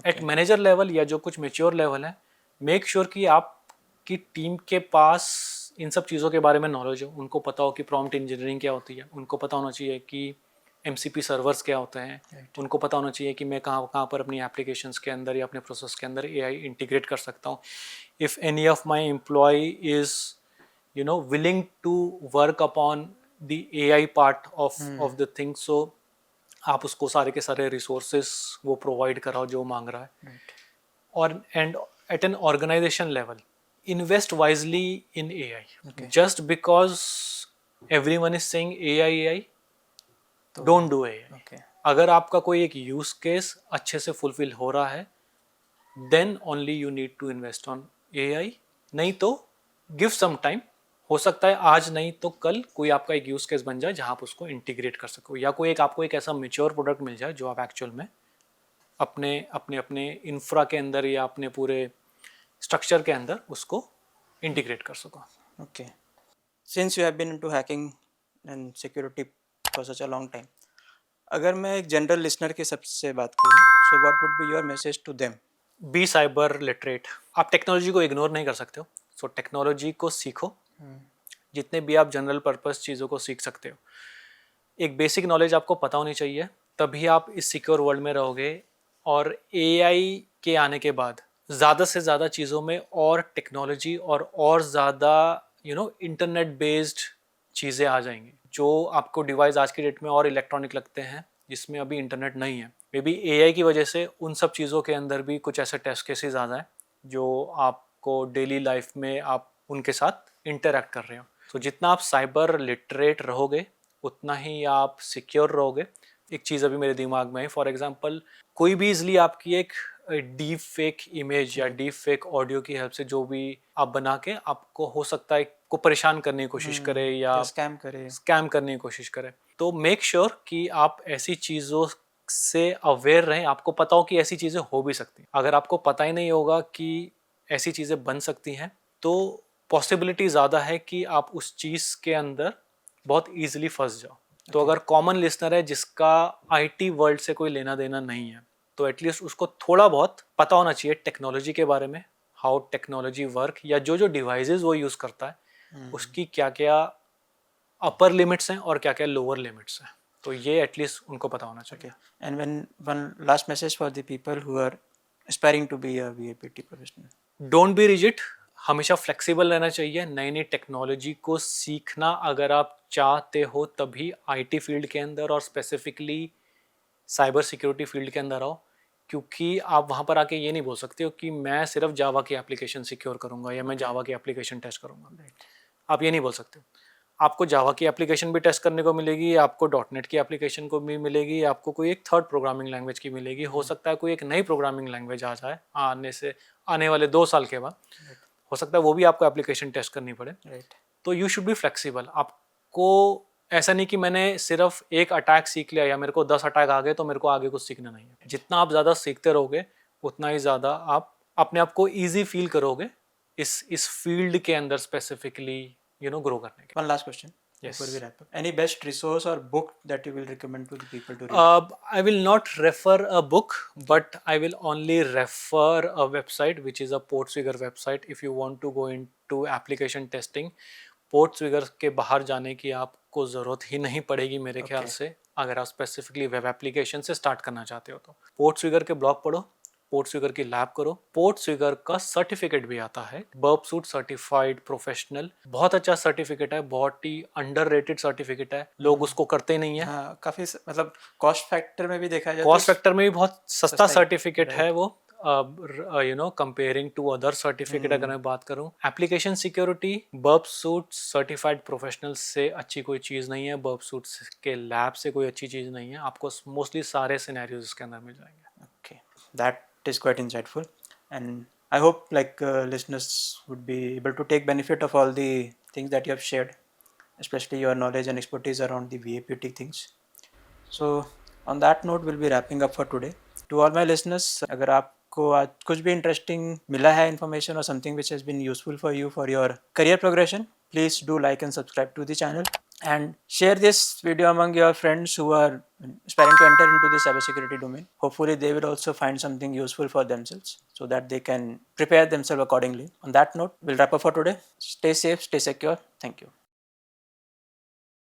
एट मैनेजर लेवल या जो कुछ मेच्योर लेवल है, मेक श्योर कि आपकी टीम के पास इन सब चीज़ों के बारे में नॉलेज हो, उनको पता हो कि प्रॉम्प्ट इंजीनियरिंग क्या होती है, उनको पता होना चाहिए कि MCP सर्वर्स क्या होते हैं, उनको पता होना चाहिए कि मैं कहाँ कहाँ पर अपनी एप्लीकेशंस के अंदर या अपने प्रोसेस के अंदर एआई इंटीग्रेट कर सकता हूँ। If any of my employ is willing to work upon the AI part of the thing, so आप उसको सारे के सारे रिसोर्सेस वो प्रोवाइड कराओ जो मांग रहा है। और and at an organisation level, invest wisely in AI। Just because everyone is saying AI, don't do AI। अगर आपका कोई एक यूज केस अच्छे से फुलफिल हो रहा है, then only you need to invest on AI। नहीं तो गिव सम टाइम, हो सकता है आज नहीं तो कल कोई आपका एक यूज केस बन जाए जहां आप उसको इंटीग्रेट कर सको, या कोई एक आपको एक ऐसा मेच्योर प्रोडक्ट मिल जाए जो आप एक्चुअल में अपने अपने अपने इंफ्रा के अंदर या अपने पूरे स्ट्रक्चर के अंदर उसको इंटीग्रेट कर सको। Okay, since you have been into hacking and security for such a long time, अगर मैं एक जनरल लिसनर के सबसे बात करूँ, so what would be your message to them? Be cyber literate. आप टेक्नोलॉजी को इग्नोर नहीं कर सकते हो, सो टेक्नोलॉजी को सीखो, जितने भी आप जनरल पर्पस चीज़ों को सीख सकते हो। एक बेसिक नॉलेज आपको पता होनी चाहिए, तभी आप इस सिक्योर वर्ल्ड में रहोगे। और AI के आने के बाद ज़्यादा से ज़्यादा चीज़ों में और टेक्नोलॉजी और ज़्यादा इंटरनेट बेस्ड चीज़ें आ जाएंगी, जो आपको डिवाइस आज की डेट में और इलेक्ट्रॉनिक लगते हैं जिसमें अभी इंटरनेट नहीं है। मे बी AI की वजह से उन सब चीज़ों के अंदर भी कुछ ऐसे टेस्ट केसेस आ जाएं जो आपको डेली लाइफ में आप उनके साथ इंटरैक्ट कर रहे हो। तो जितना आप साइबर लिटरेट रहोगे उतना ही आप सिक्योर रहोगे। एक चीज़ अभी मेरे दिमाग में है, फॉर एग्जांपल कोई भी इजली आपकी एक डीप फेक इमेज या डीप फेक ऑडियो की हेल्प से जो भी आप बना के आपको हो सकता है को परेशान करने की कोशिश करे या स्कैम करने की कोशिश करे। तो मेक श्योर कि आप ऐसी चीज़ों से अवेयर रहें, आपको पता हो कि ऐसी चीज़ें हो भी सकती हैं। अगर आपको पता ही नहीं होगा कि ऐसी चीज़ें बन सकती हैं तो पॉसिबिलिटी ज़्यादा है कि आप उस चीज़ के अंदर बहुत ईजिली फंस जाओ। तो अगर कॉमन लिसनर है जिसका IT वर्ल्ड से कोई लेना देना नहीं है, तो एटलीस्ट उसको थोड़ा बहुत पता होना चाहिए टेक्नोलॉजी के बारे में, हाउ टेक्नोलॉजी वर्क, या जो जो डिवाइसेस वो यूज़ करता है उसकी क्या क्या अपर लिमिट्स हैं और क्या क्या लोअर लिमिट्स हैं। तो ये एटलीस्ट उनको पता होना चाहिए। And one last message for the people who are aspiring to be a VAPT professional, don't be rigid, हमेशा फ्लेक्सिबल रहना चाहिए। नई नई टेक्नोलॉजी को सीखना अगर आप चाहते हो तभी IT फील्ड के अंदर और स्पेसिफिकली साइबर सिक्योरिटी फील्ड के अंदर आओ, क्योंकि आप वहाँ पर आके ये नहीं बोल सकते हो कि मैं सिर्फ जावा की एप्लीकेशन सिक्योर करूँगा या मैं जावा की एप्लीकेशन टेस्ट करूँगा। आप ये नहीं बोल सकते हो। आपको जावा की एप्लीकेशन भी टेस्ट करने को मिलेगी, आपको .NET की एप्लीकेशन को भी मिलेगी, आपको कोई एक थर्ड प्रोग्रामिंग लैंग्वेज की मिलेगी। हो सकता है कोई एक नई प्रोग्रामिंग लैंग्वेज आ जाए आने वाले 2 साल के बाद, हो सकता है वो भी आपको एप्लीकेशन टेस्ट करनी पड़े। तो यू शुड बी फ्लेक्सिबल। आपको ऐसा नहीं कि मैंने सिर्फ एक अटैक सीख लिया या मेरे को 10 अटैक आ गए तो मेरे को आगे कुछ सीखना नहीं है। जितना आप ज़्यादा सीखते रहोगे उतना ही ज़्यादा आप अपने आप को ईजी फील करोगे इस फील्ड के अंदर स्पेसिफिकली ग्रो करने के। One last question before we wrap up. Any best resource or book that you will recommend to the people to read? I will not refer a book, but I will only refer a website which is a Portswigger website. If you want to go into application testing, Portswigger के बाहर जाने की आपको ज़रूरत ही नहीं पड़ेगी मेरे ख्याल से, अगर आप स्पेसिफिकली वेब एप्लीकेशन से स्टार्ट करना चाहते हो तो। Portswigger के ब्लॉग पढ़ो, पोर्ट्सविगर की लैब करो। पोर्ट्सविगर का सर्टिफिकेट भी आता है, बर्ब सूट सर्टिफाइड प्रोफेशनल, बहुत अच्छा सर्टिफिकेट है, बहुत ही अंडररेटेड सर्टिफिकेट है, लोग उसको करते नहीं है। काफी मतलब कॉस्ट फैक्टर में भी देखा जाए, कॉस्ट फैक्टर में भी बहुत सस्ता सर्टिफिकेट है वो। कंपेयरिंग टू अदर सर्टिफिकेट अगर मैं बात करूं, application security Burp Suite certified professional से अच्छी कोई चीज़ नहीं है, बर्ब सूट के लैब से कोई अच्छी चीज़ नहीं है, आपको मोस्टली सारे सिनेरियोज इसके अंदर मिल जाएंगे. Okay, that is quite insightful, and I hope listeners would be able to take benefit of all the things that you have shared, especially your knowledge and expertise around the VAPT things. So on that note, we'll be wrapping up for today. To all my listeners, अगर आपको आज कुछ भी interesting मिला है information or something which has been useful for you for your career progression, please do like and subscribe to the channel and share this video among your friends who are aspiring to enter into the cybersecurity domain. Hopefully they will also find something useful for themselves so that they can prepare themselves accordingly. On that note, we'll wrap up for today. Stay safe, stay secure. Thank you.